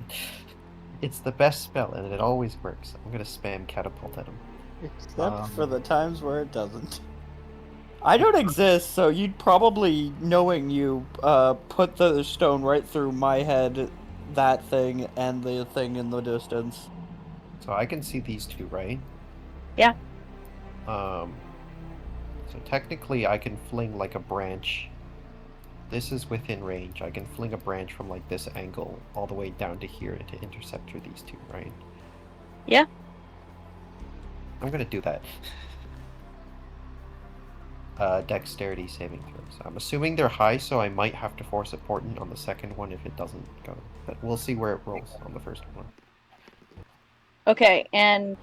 it's the best spell, and it always works. I'm gonna spam catapult at him. Except for the times where it doesn't. I don't exist, so you'd probably, knowing you, put the stone right through my head, that thing, and the thing in the distance. So I can see these two, right? Yeah. So technically I can fling like a branch. This is within range. I can fling a branch from like this angle all the way down to here to intercept through these two, right? Yeah. I'm gonna do that. Dexterity saving throws. I'm assuming they're high, so I might have to force a portent on the second one if it doesn't go. But we'll see where it rolls on the first one. Okay, and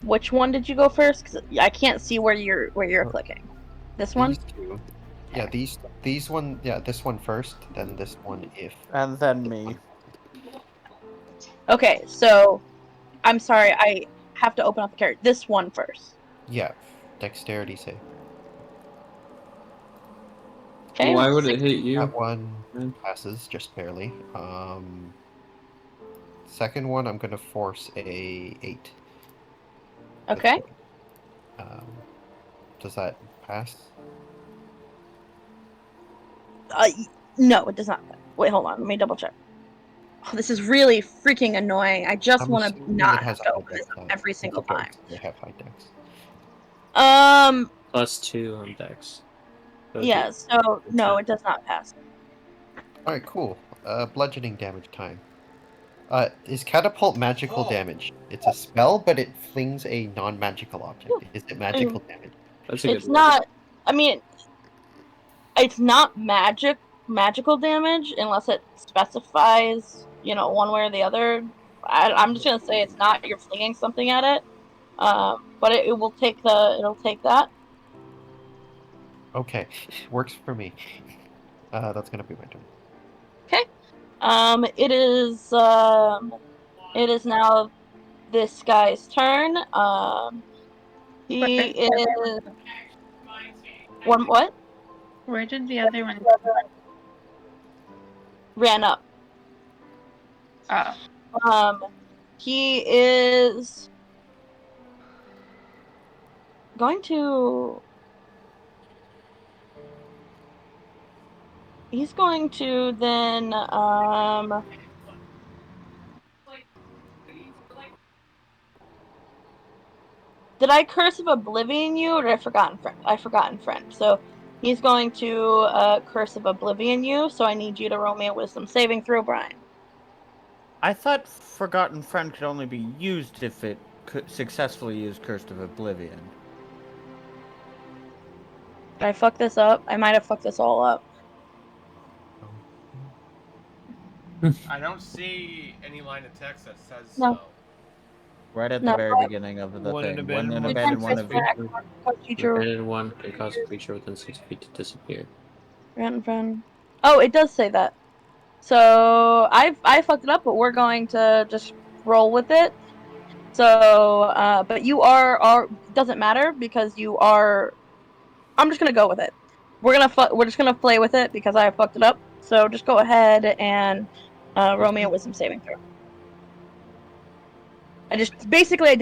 which one did you go first? 'Cause I can't see where you're clicking. This one? These two. Yeah, these one. Yeah, this one first, then this one if. And then me. Okay, so I'm sorry, I have to open up the character. This one first. Yeah, dexterity save. Okay. Why would it hit you? That one passes just barely. Second one, I'm gonna force a 8. Okay. Does that pass? No, it does not. Wait, hold on. Let me double check. Oh, this is really freaking annoying. I just I'm want to assuming not it has have to a open high this dex, up though. every single Okay, time. They have high dex. +2 on Dex. So Yeah, so no, it does not pass. Alright, cool. Bludgeoning damage time. Is catapult magical Oh. damage? It's a spell, but it flings a non-magical object. Is it magical damage? That's a good It's one. not. I mean, it's not magical damage unless it specifies, one way or the other. I'm just gonna say it's not. You're flinging something at it, but it will take it'll take that. Okay, works for me. That's gonna be my turn. It is It is now this guy's turn. He Where, is one. What? where did the other one? Ran up. Oh, He is going to. He's going to then. Did I curse of oblivion you, or did I forgotten friend? I forgotten friend. So he's going to curse of oblivion you. So I need you to roll me a wisdom saving throw, Brian. I thought Forgotten Friend could only be used if it could successfully use Curse of Oblivion. Did I fuck this up? I might have fucked this all up. I don't see any line of text that says No. so. Right at the No, very but- beginning of the One thing. abandoned One one. abandoned one of Abandoned one can cause a creature within 6 feet to disappear. Oh, it does say that. So I fucked it up, but we're going to just roll with it. So, but you are doesn't matter because you are. I'm just gonna go with it. We're just gonna play with it because I fucked it up. So just go ahead and roll me a wisdom saving throw. I did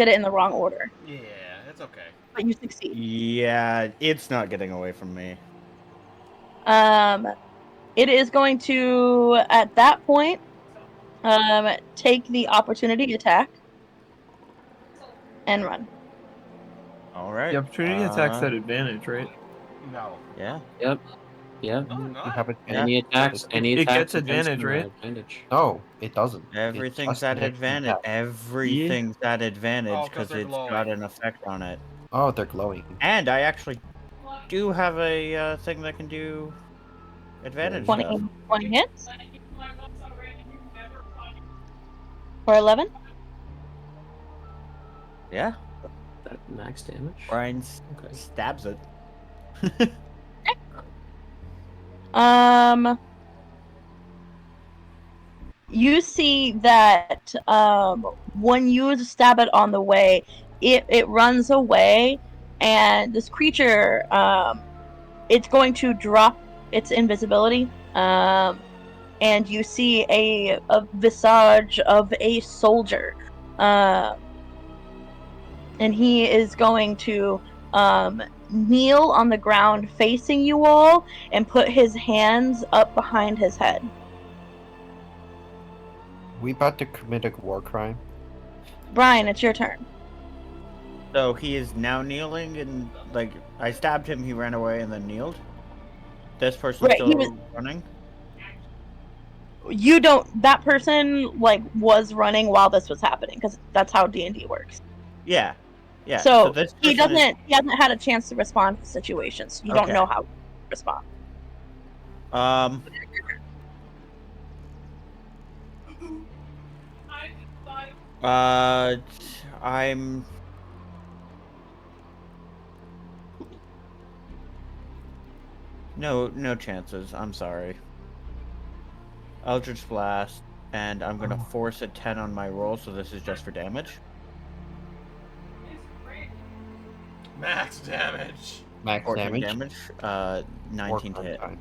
it in the wrong order, Yeah, that's okay. but you succeed. Yeah, it's not getting away from me. It is going to at that point take the opportunity attack and run. All right. The opportunity attacks at advantage, right? No. Yeah. Yep. Yep. No, You not. have it. Any attacks, It- any it attacks gets advantage, against him are right? at advantage. No, it doesn't. It Everything's just at hits the advantage. attack. Everything's at advantage Oh, 'cause because they're it's got glowing. an effect on it. Oh, they're glowing. And I actually do have a thing that can do advantage 20, stuff. 20 hits or 11. Yeah. That max damage. Brian Okay. stabs it. You see that when you stab it on the way, it runs away, and this creature it's going to drop its invisibility. And you see a visage of a soldier, and he is going to kneel on the ground facing you all and put his hands up behind his head. We about to commit a war crime. Brian, it's your turn. So he is now kneeling and like I stabbed him, he ran away and then kneeled. This person's Right, still he was. running. You don't. That person was running while this was happening because that's how D&D works. Yeah. Yeah. So this he person doesn't. He hasn't had a chance to respond to the situation. So you don't Okay. know how to respond. I'm no chances. I'm sorry. Eldritch Blast, and I'm gonna force a 10 on my roll, so this is just for damage. Max damage. Max 14 damage. damage. War 19 to crime hit. time.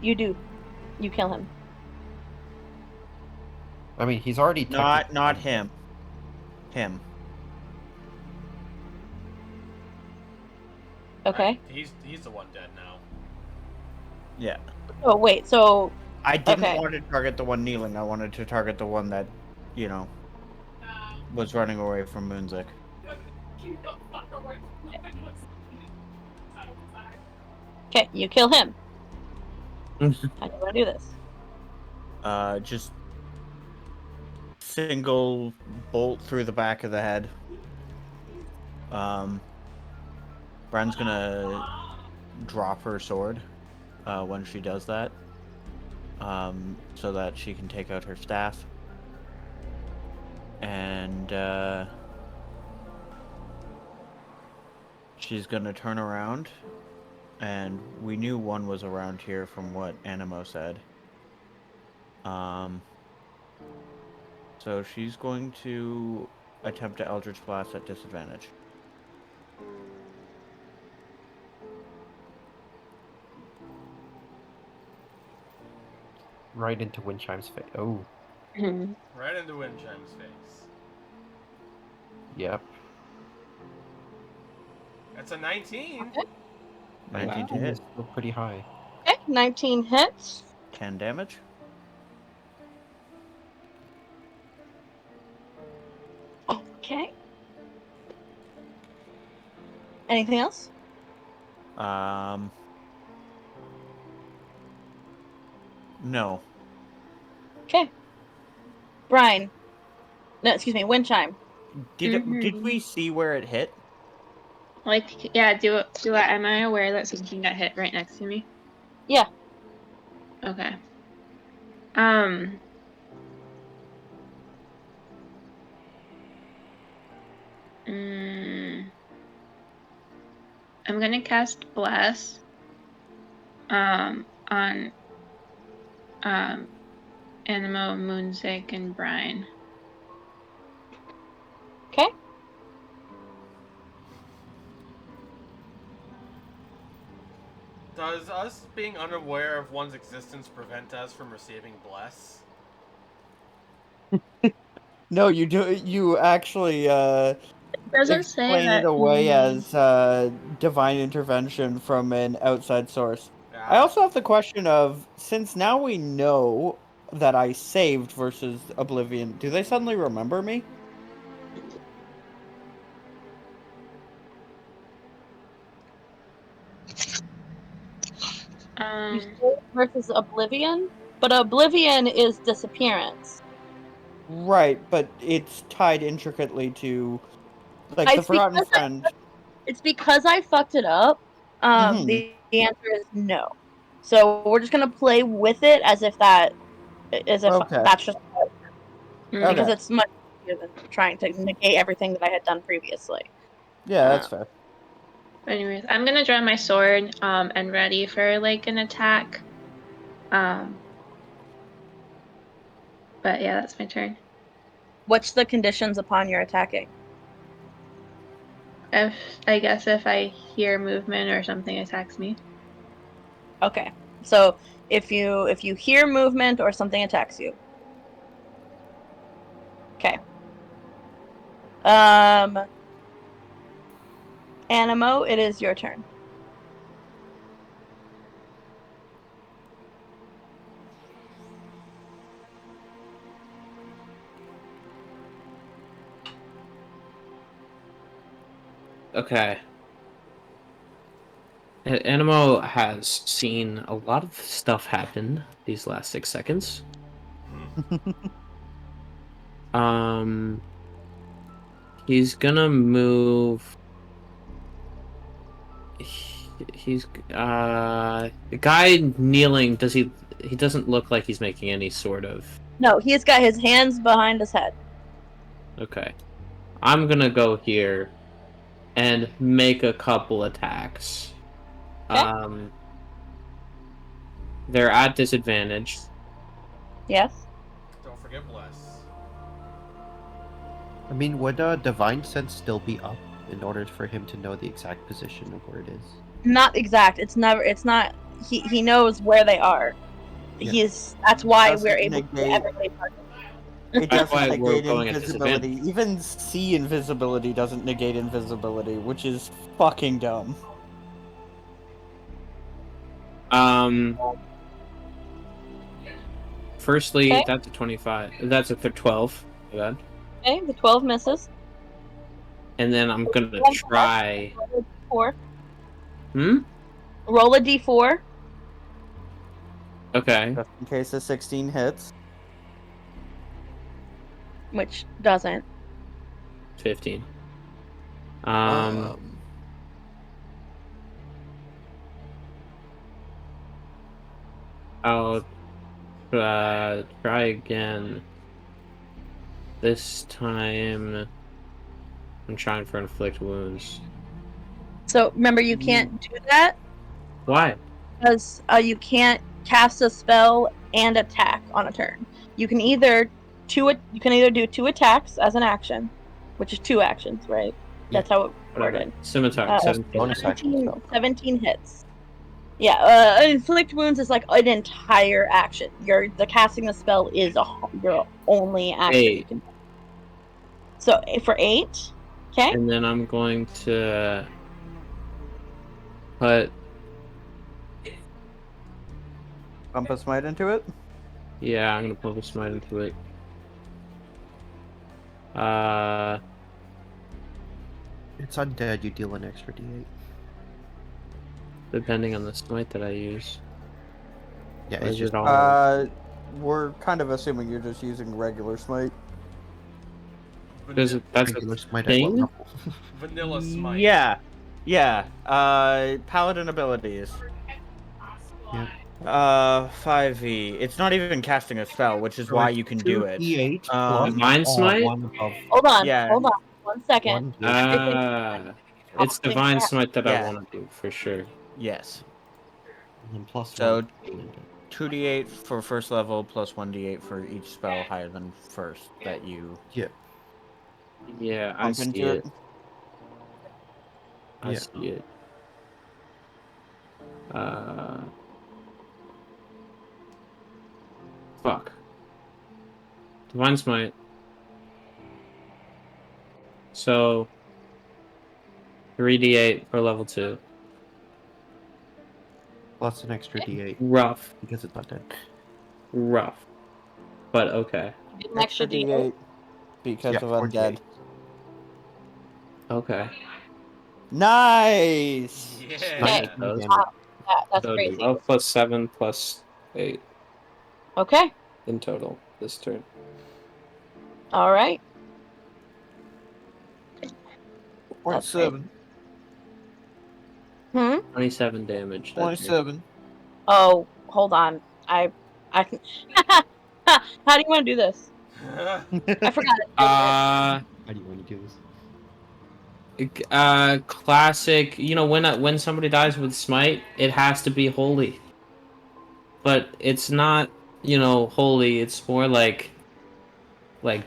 You do. You kill him. I mean, he's already Not technically- him. Him. Okay. Right, he's the one dead now. Yeah. Oh wait. So I didn't Okay. want to target the one kneeling. I wanted to target the one that, was running away from Moonzik. okay, you kill him. How do you want to do this? Just single bolt through the back of the head. Bren's gonna drop her sword when she does that, so that she can take out her staff. And she's gonna turn around, and we knew one was around here from what Animo said. So she's going to attempt to Eldritch Blast at disadvantage. Right into Windchime's face. Oh, Mhm. Right into Windchime's face. yep. That's a 19. Okay. 19 to 19 hit. is still pretty high. Okay, 19 hits. 10 damage. Okay. Anything else? No. Okay. Brian. No, excuse me, wind chime. Did Mhm. we see where it hit? Like, yeah, do I, am I aware that something got hit right next to me? Yeah. Okay. Mm, I'm gonna cast Bless on Animo, Moonsick, and Brine. Okay. Does us being unaware of one's existence prevent us from receiving bless? No, you do. You actually It doesn't say explain it that. away as divine intervention from an outside source. I Yeah. also have the question of, since now we know that I saved versus Oblivion, do they suddenly remember me? You save versus Oblivion, but Oblivion is disappearance. Right, but it's tied intricately to, like, the It's because Forgotten Friend. it's because I fucked it up. Mhm. The answer is no. So we're just gonna play with it as if Okay. that's just because Okay. it's much easier than trying to negate everything that I had done previously. Yeah, that's fair. Anyways, I'm gonna draw my sword and ready for like an attack. But yeah, that's my turn. What's the conditions upon your attacking? If I guess if I hear movement or something attacks me. Okay. So if you hear movement or something attacks you. Okay. Animo, it is your turn. Okay. Animo has seen a lot of stuff happen these last 6 seconds. He's gonna move. He's the guy kneeling. Does he? He doesn't look like he's making any sort of. No, he's got his hands behind his head. Okay, I'm gonna go here and make a couple attacks. Okay. They're at disadvantage. Yes. Don't forget bless. I mean, would Divine Sense still be up in order for him to know the exact position of where it is? Not exact. It's not. He knows where they are. Yeah. That's why Doesn't we're able to get negate- everybody targeted. It That's doesn't why we're negate going at invisibility. disadvantage. Even see invisibility doesn't negate invisibility, which is fucking dumb. Firstly, Okay. that's a 25. That's a 12. My bad. Okay, the 12 misses. And then I'm gonna try. Roll a d4. Hmm. Roll a d4. Okay. Just in case the 16 hits. Which doesn't. 15. I'll try again. This time, I'm trying for inflict wounds. So remember, you can't do that Why? because you can't cast a spell and attack on a turn. You can either two. You can either do 2 attacks as an action, which is 2 actions, right? That's how it Whatever. worded. Scimitar. 17. bonus action 17, spell. 17 hits. Yeah, inflict wounds is like an entire action. The casting the spell is your only action. You 8. can. So for 8, okay. And then I'm going to put Compass Might into it. Yeah, I'm gonna put a smite into it. It's undead, you deal an extra d8. Depending on the smite that I use. Yeah, Or it's is just it all? We're kind of assuming you're just using regular Smite. That's regular a smite at what thing? level? Vanilla smite. Yeah. Paladin abilities. Yeah. 5e. It's not even casting a spell, which is why you can do it. 2d8 plus Divine Smite? 1 above Hold on. Yeah. Hold on. 1 second. 1 It's divine smite that I Yeah. want to do for sure. Yes. and then plus So- 1. 2d8 for first level, plus 1d8 for each spell higher than first that you Yeah. Yeah, I bump see into it. it. I Yeah. see it. Fuck. Divine smite. So 3d8 for level 2. Plus an extra d8 Rough. because it's not dead. Rough. But okay. An extra D8. because Yeah, of 48. undead. Okay. Nice. Yeah. Okay. Damage. That's So crazy. 12 plus 7 plus 8 Okay. in total this turn. All right. 0.7. Hmm. 27 damage. that turn. 27. Oh, hold on. I can. How do you want to do this? I forgot it. How do you want to do this? Classic. You know, when somebody dies with smite, it has to be holy. But it's not, holy. It's more like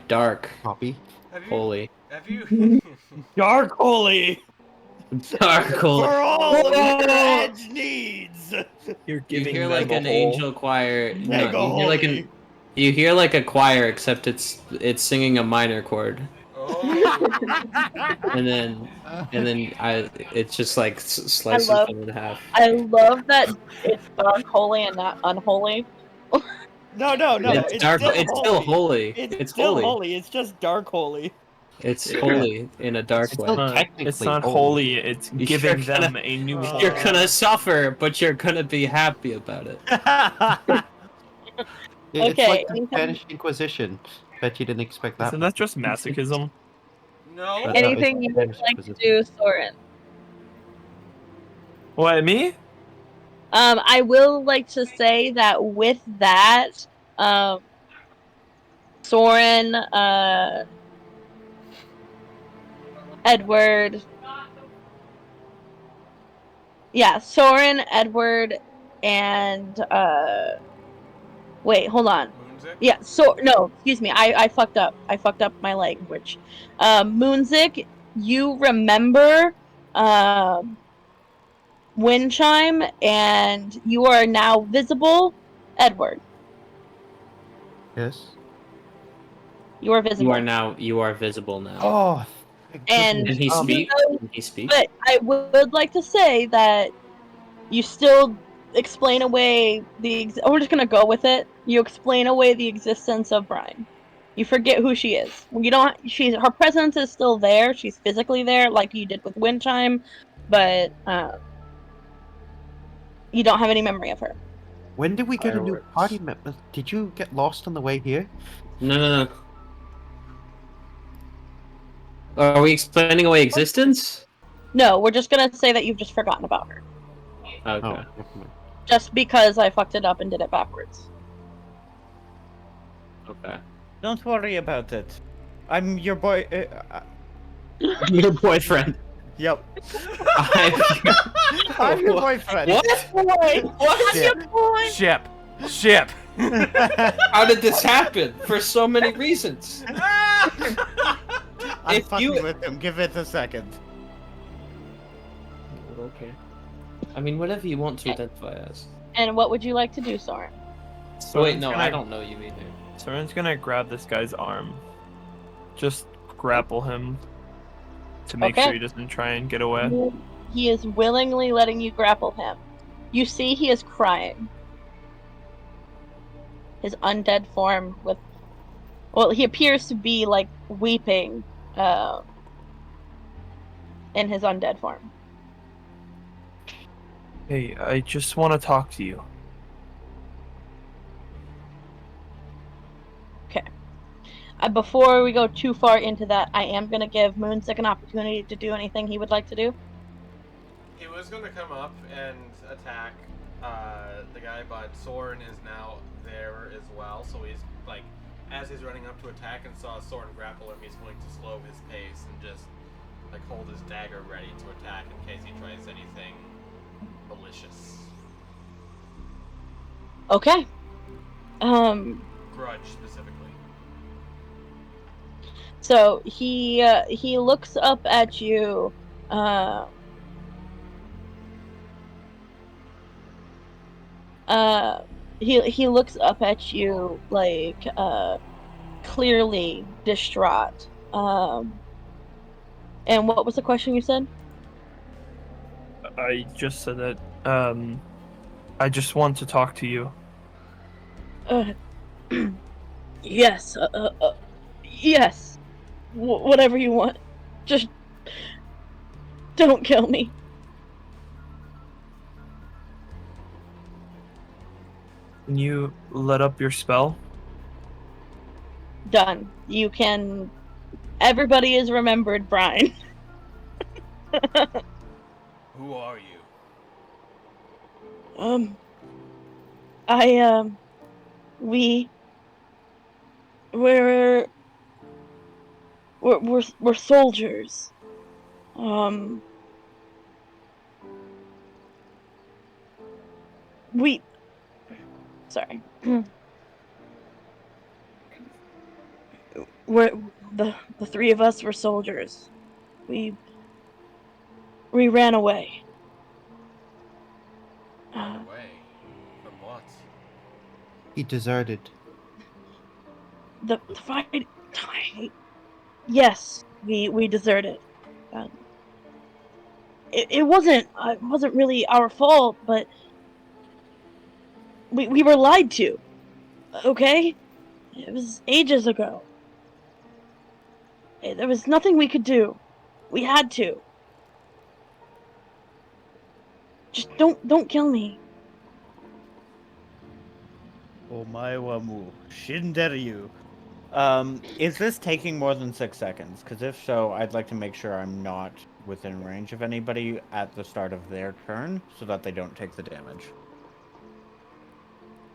dark Copy. Have you? holy. Have you? Dark Holy! Dark holy. all of your edge needs! You're You giving hear them like a an hole. angel choir. Mega No, holy! you hear like a choir, except it's singing a minor chord, Oh. and then it's just like slices love- them in half. I love that it's dark holy and not unholy. No, It's dark. It's still holy. It's still holy. holy. It's just dark holy. It's holy in a dark It's way. still technically It's not holy. holy. It's You're giving gonna- them a new You're hole. gonna suffer, but you're gonna be happy about it. It's Okay, like the anything- Spanish Inquisition. Bet you didn't expect that. Isn't that just masochism? No. But- Anything it's you would Spanish like to Inquisition. do, Soren? What, me? I will like to say that with that, Soren, Edward. Yeah, Soren, Edward, and wait, hold on. Moonzik? Yeah, no, excuse me. I fucked up. I fucked up my language. Moonzik, you remember wind chime, and you are now visible. Edward, Yes. you are visible. You are visible now. Oh. thank And- goodness. Can he speak? so- Can he speak? But I would like to say that you still explain away we're just gonna go with it. You explain away the existence of Brian. You forget who she is. You don't. Her presence is still there. She's physically there, like you did with Windchime, but you don't have any memory of her. When did we get a new Fireworks. party member? Did you get lost on the way here? No. Are we explaining away existence? No, we're just gonna say that you've just forgotten about her, Okay. Oh, never mind. just because I fucked it up and did it backwards. Okay. Don't worry about it. I'm your boy. Your boyfriend. Yep. I'm I'm your boyfriend. What? Boy, Ship. Ship. How did this happen? For so many reasons. I'm If fucking you- with him. Give it a second. Okay. I mean, whatever you want to identify as. And what would you like to do, Soren? Oh, wait, Soren's no, gonna- I don't know you either. Soren's gonna grab this guy's arm. Just grapple him to make Okay. sure he doesn't try and get away. He is willingly letting you grapple him. You see he is crying. His undead form with... Well, he appears to be, like, weeping in his undead form. Hey, I just want to talk to you. Okay. Before we go too far into that, I am going to give Moonsick an opportunity to do anything he would like to do. He was going to come up and attack the guy, but Soren is now there as well, so he's, like, as he's running up to attack and saw Soren grapple him, he's going to slow his pace and just, like, hold his dagger ready to attack in case he tries anything malicious. Okay. Grudge, specifically. So he looks up at you. He looks up at you like clearly distraught. And what was the question you said? I just said that, I just want to talk to you. Yes. Yes. Whatever you want. Just don't kill me. Can you let up your spell? Done. You can... Everybody is remembered, Brian. Who are you? We're soldiers. Sorry. We're the three of us were soldiers. We ran away. Away. From what? He deserted. The fight. Yes, we deserted. It wasn't really our fault, but we were lied to. Okay, it was ages ago. There was nothing we could do. We had to. Just don't kill me. Omaewamu. Shinderu. Is this taking more than 6 seconds? Because if so, I'd like to make sure I'm not within range of anybody at the start of their turn, so that they don't take the damage.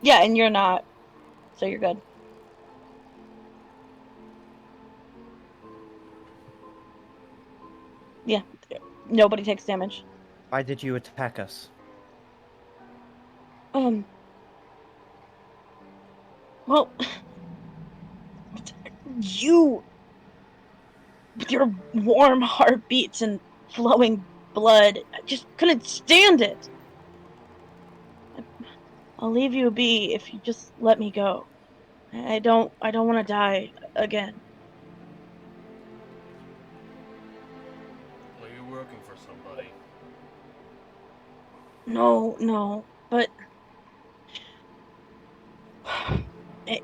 Yeah, and you're not, so you're good. Yeah, nobody takes damage. Why did you attack us? Well, you, with your warm heartbeats and flowing blood, I just couldn't stand it. I'll leave you be if you just let me go. I don't want to die again. Well, you're working for somebody. No, but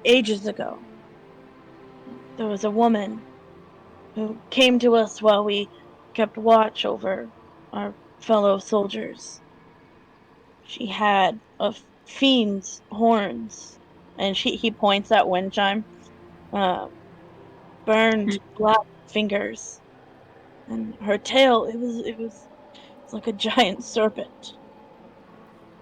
ages ago, there was a woman who came to us while we kept watch over our fellow soldiers. She had a fiend's horns, and he points at Windchime, burned black fingers, and her tail it's like a giant serpent.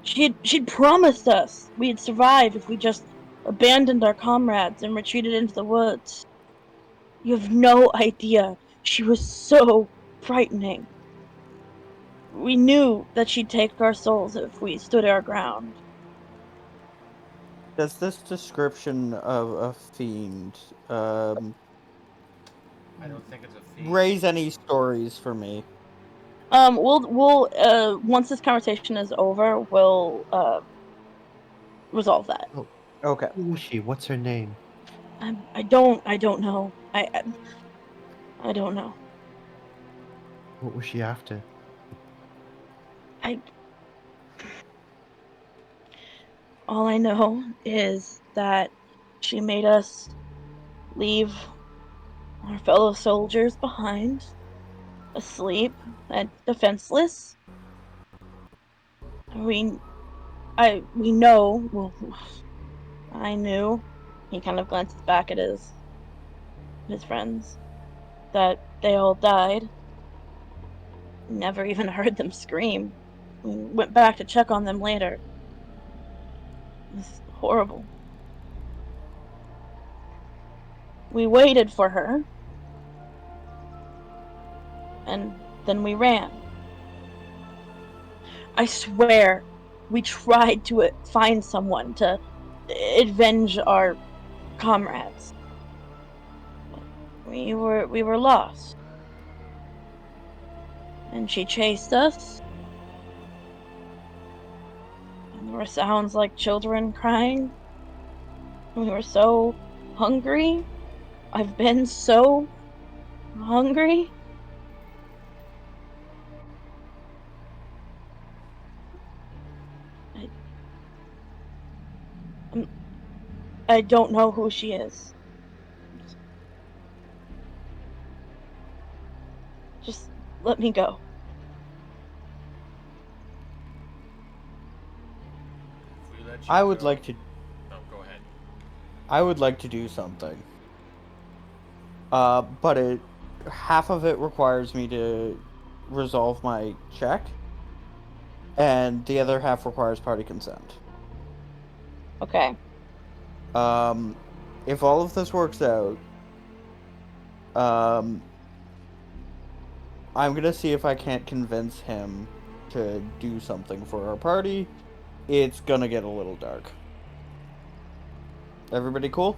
She'd promised us we'd survive if we just abandoned our comrades and retreated into the woods. You have no idea. She was so frightening. We knew that she'd take our souls if we stood our ground. Does this description of a fiend I don't think it's a fiend. raise any stories for me? We'll once this conversation is over, we'll resolve that. Oh, Okay. who is she? What's her name? I don't know. I don't know. What was she after? I All I know is that she made us leave our fellow soldiers behind, asleep and defenseless. We know. Well, I knew. He kind of glances back at his friends that they all died. Never even heard them scream. We went back to check on them later. It was horrible. We waited for her, and then we ran. I swear, we tried to find someone to avenge our comrades. But we were lost. And she chased us. And there were sounds like children crying. We were so hungry. I've been so hungry. I don't know who she is. Just let me go. If we let you I would go- like to. Oh, go ahead. I would like to do something. But half of it requires me to resolve my check, and the other half requires party consent. Okay. If all of this works out, I'm gonna see if I can't convince him to do something for our party. It's gonna get a little dark. Everybody cool?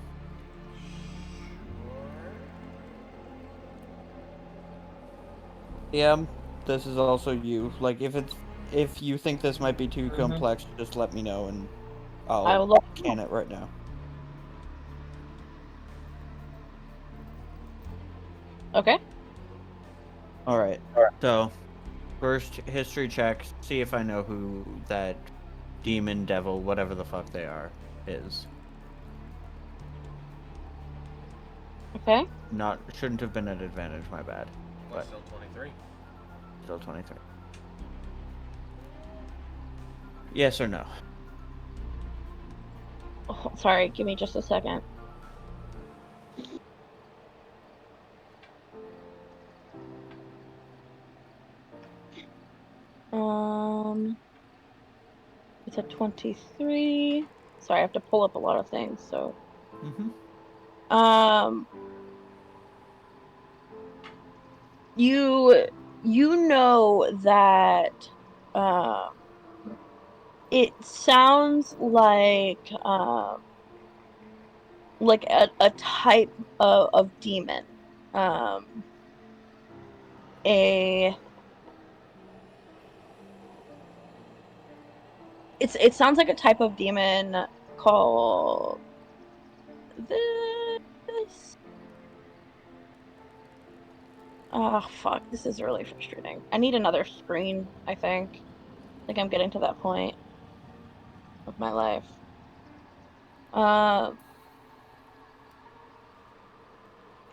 Yeah, this is also you. Like, if you think this might be too complex, just let me know and I will I'll can it right now. Okay. All right. So, first history check. See if I know who that demon, devil, whatever the fuck they are, is. Okay. Not shouldn't have been at advantage. My bad. Well, But still 23. still 23. Yes or no? Oh, sorry, give me just a second. It's a 23. Sorry, I have to pull up a lot of things, so. Um, you know that it sounds like a type of demon. A it sounds like a type of demon called this. Oh fuck, this is really frustrating. I need another screen, I think. I'm getting to that point of my life. Uh,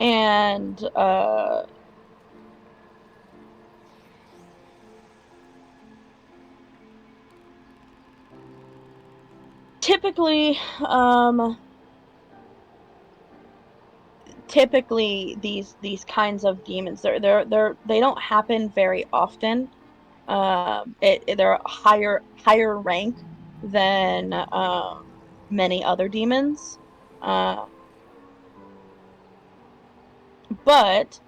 and typically, these kinds of demons, they don't happen very often. They're higher rank than many other demons. Uh, but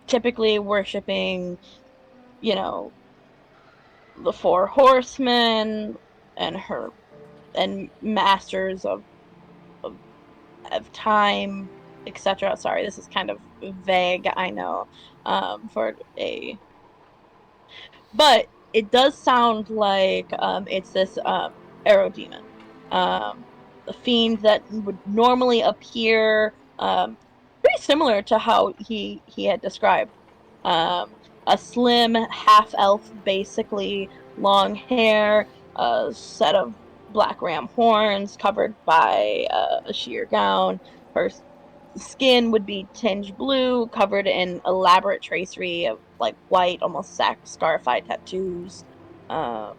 typically worshiping, you know, the four horsemen and her and masters of time, etc. Sorry, this is kind of vague, I know, for a, but it does sound like it's this aerodemon, a fiend that would normally appear pretty similar to how he had described. Um, a slim half elf, basically, long hair, a set of black ram horns covered by a sheer gown. Her skin would be tinged blue, covered in elaborate tracery of like white, almost scarify tattoos. Um,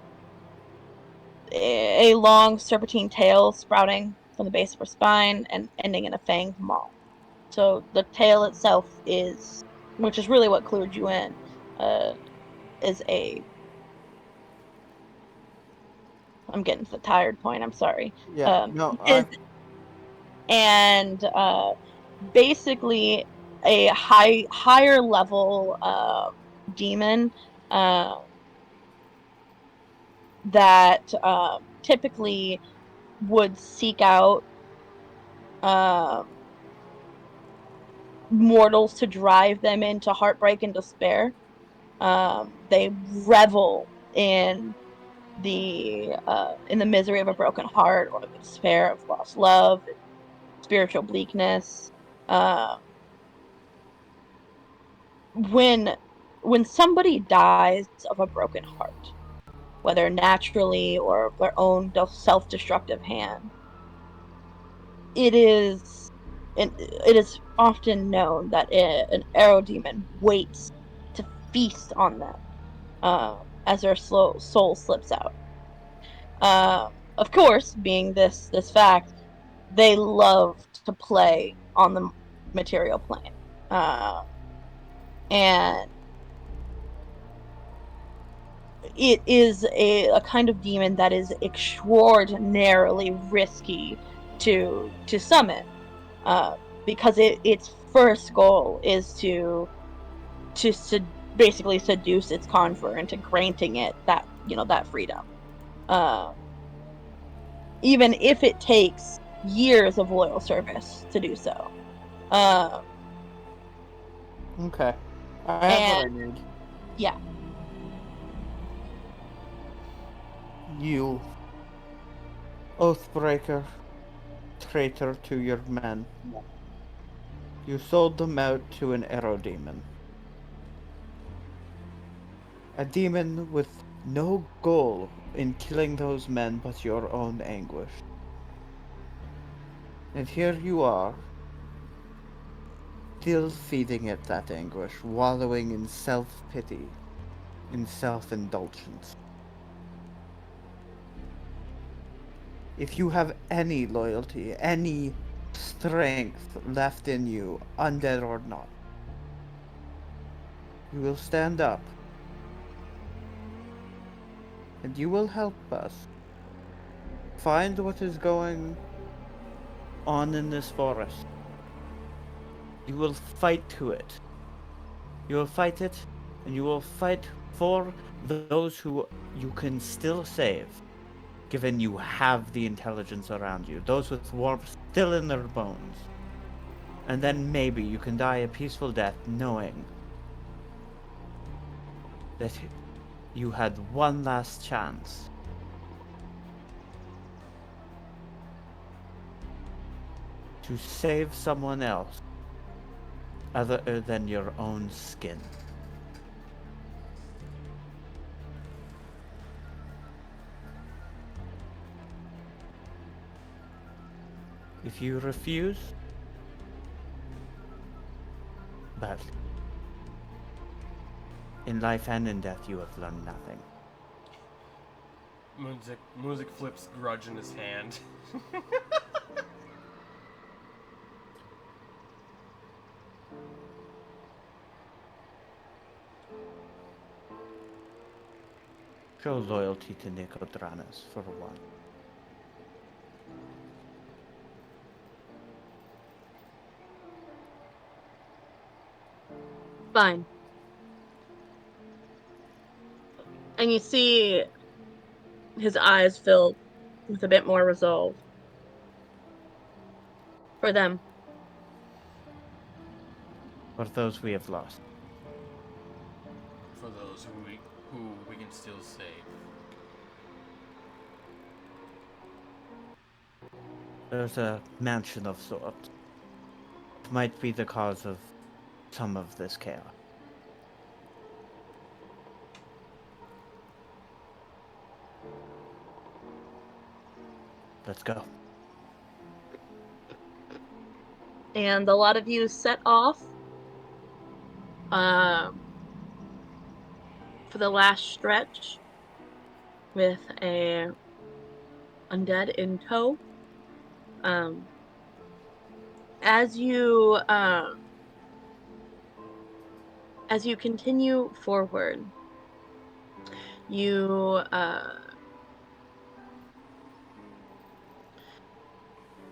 a long serpentine tail sprouting from the base of her spine and ending in a fanged maw. So the tail itself is, which is really what clued you in, uh, is a. I'm getting to the tired point. I'm sorry. Yeah, no, Is and basically a higher level demon uh, that typically would seek out um, mortals to drive them into heartbreak and despair. They revel in the misery of a broken heart or the despair of lost love, and spiritual bleakness. Um, when when somebody dies of a broken heart, whether naturally or their own self-destructive hand, it is often known that an arrow demon waits to feast on them as their soul slips out. Of course, being this fact, they love to play on the material plane, uh, and it is a kind of demon that is extraordinarily risky to summon, uh, because its first goal is to basically seduce its conjurer into granting it that freedom, uh, even if it takes years of loyal service to do so. Um, okay. I have what I and need. yeah, You, Oathbreaker, traitor to your men. You sold them out to an arrow demon. A demon with no goal in killing those men but your own anguish. And here you are, still feeding it that anguish, wallowing in self-pity, in self-indulgence. If you have any loyalty, any strength left in you, undead or not, you will stand up and you will help us find what is going on in this forest. You will fight to it. You will fight it, and you will fight for those who you can still save, given you have the intelligence around you, those with warmth still in their bones. And then maybe you can die a peaceful death knowing that you had one last chance to save someone else other than your own skin. If you refuse, badly. In life and in death, you have learned nothing. Music flips grudge in his hand. Show loyalty to Nicodranas for one. fine. And you see his eyes fill with a bit more resolve. For them. For those we have lost. For those who we can still save. There's a mansion of sorts. It might be the cause of some of this chaos. Let's go. And a lot of you set off for the last stretch with a undead in tow. As you continue forward, you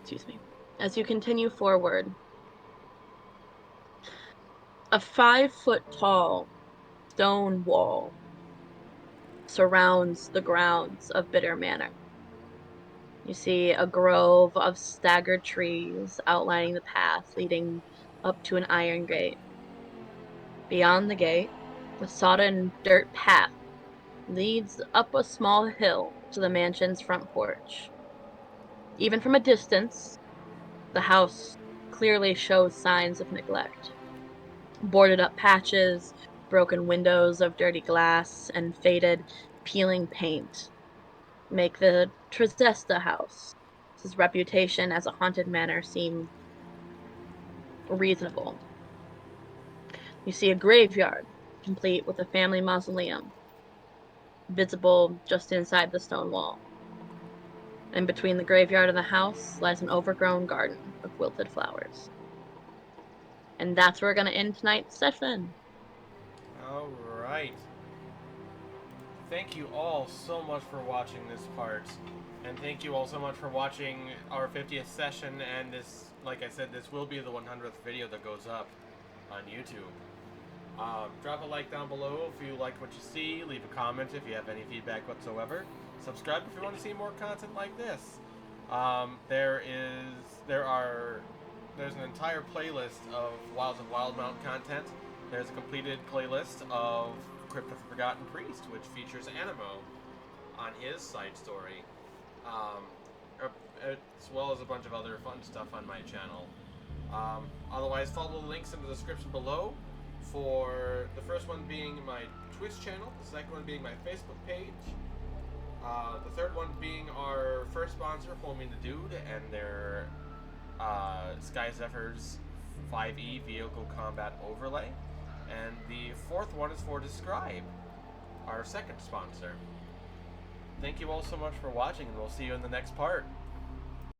excuse me. As you continue forward, a 5-foot tall stone wall surrounds the grounds of Bitter Manor. You see a grove of staggered trees outlining the path leading up to an iron gate. Beyond the gate, the sodden dirt path leads up a small hill to the mansion's front porch. Even from a distance, the house clearly shows signs of neglect. Boarded up patches, broken windows of dirty glass, and faded, peeling paint make the Trizesta house, his reputation as a haunted manor, seem reasonable. You see a graveyard, complete with a family mausoleum, visible just inside the stone wall. And between the graveyard and the house lies an overgrown garden of wilted flowers. And that's where we're going to end tonight's session. All right. Thank you all so much for watching this part. And thank you all so much for watching our 50th session. And this, like I said, this will be the 100th video that goes up on YouTube. Drop a like down below if you liked what you see. Leave a comment if you have any feedback whatsoever. Subscribe if you want to see more content like this. There's an entire playlist of Wilds of Wildemount content. There's a completed playlist of Crypt of the Forgotten Priest, which features Animo on his side story, as well as a bunch of other fun stuff on my channel. Otherwise, follow the links in the description below, for the first one being my Twitch channel, the second one being my Facebook page, the third one being our first sponsor, Homing the Dude, and their Sky Zephyrs 5e Vehicle Combat Overlay. And the fourth one is for Describe, our second sponsor. Thank you all so much for watching, and we'll see you in the next part.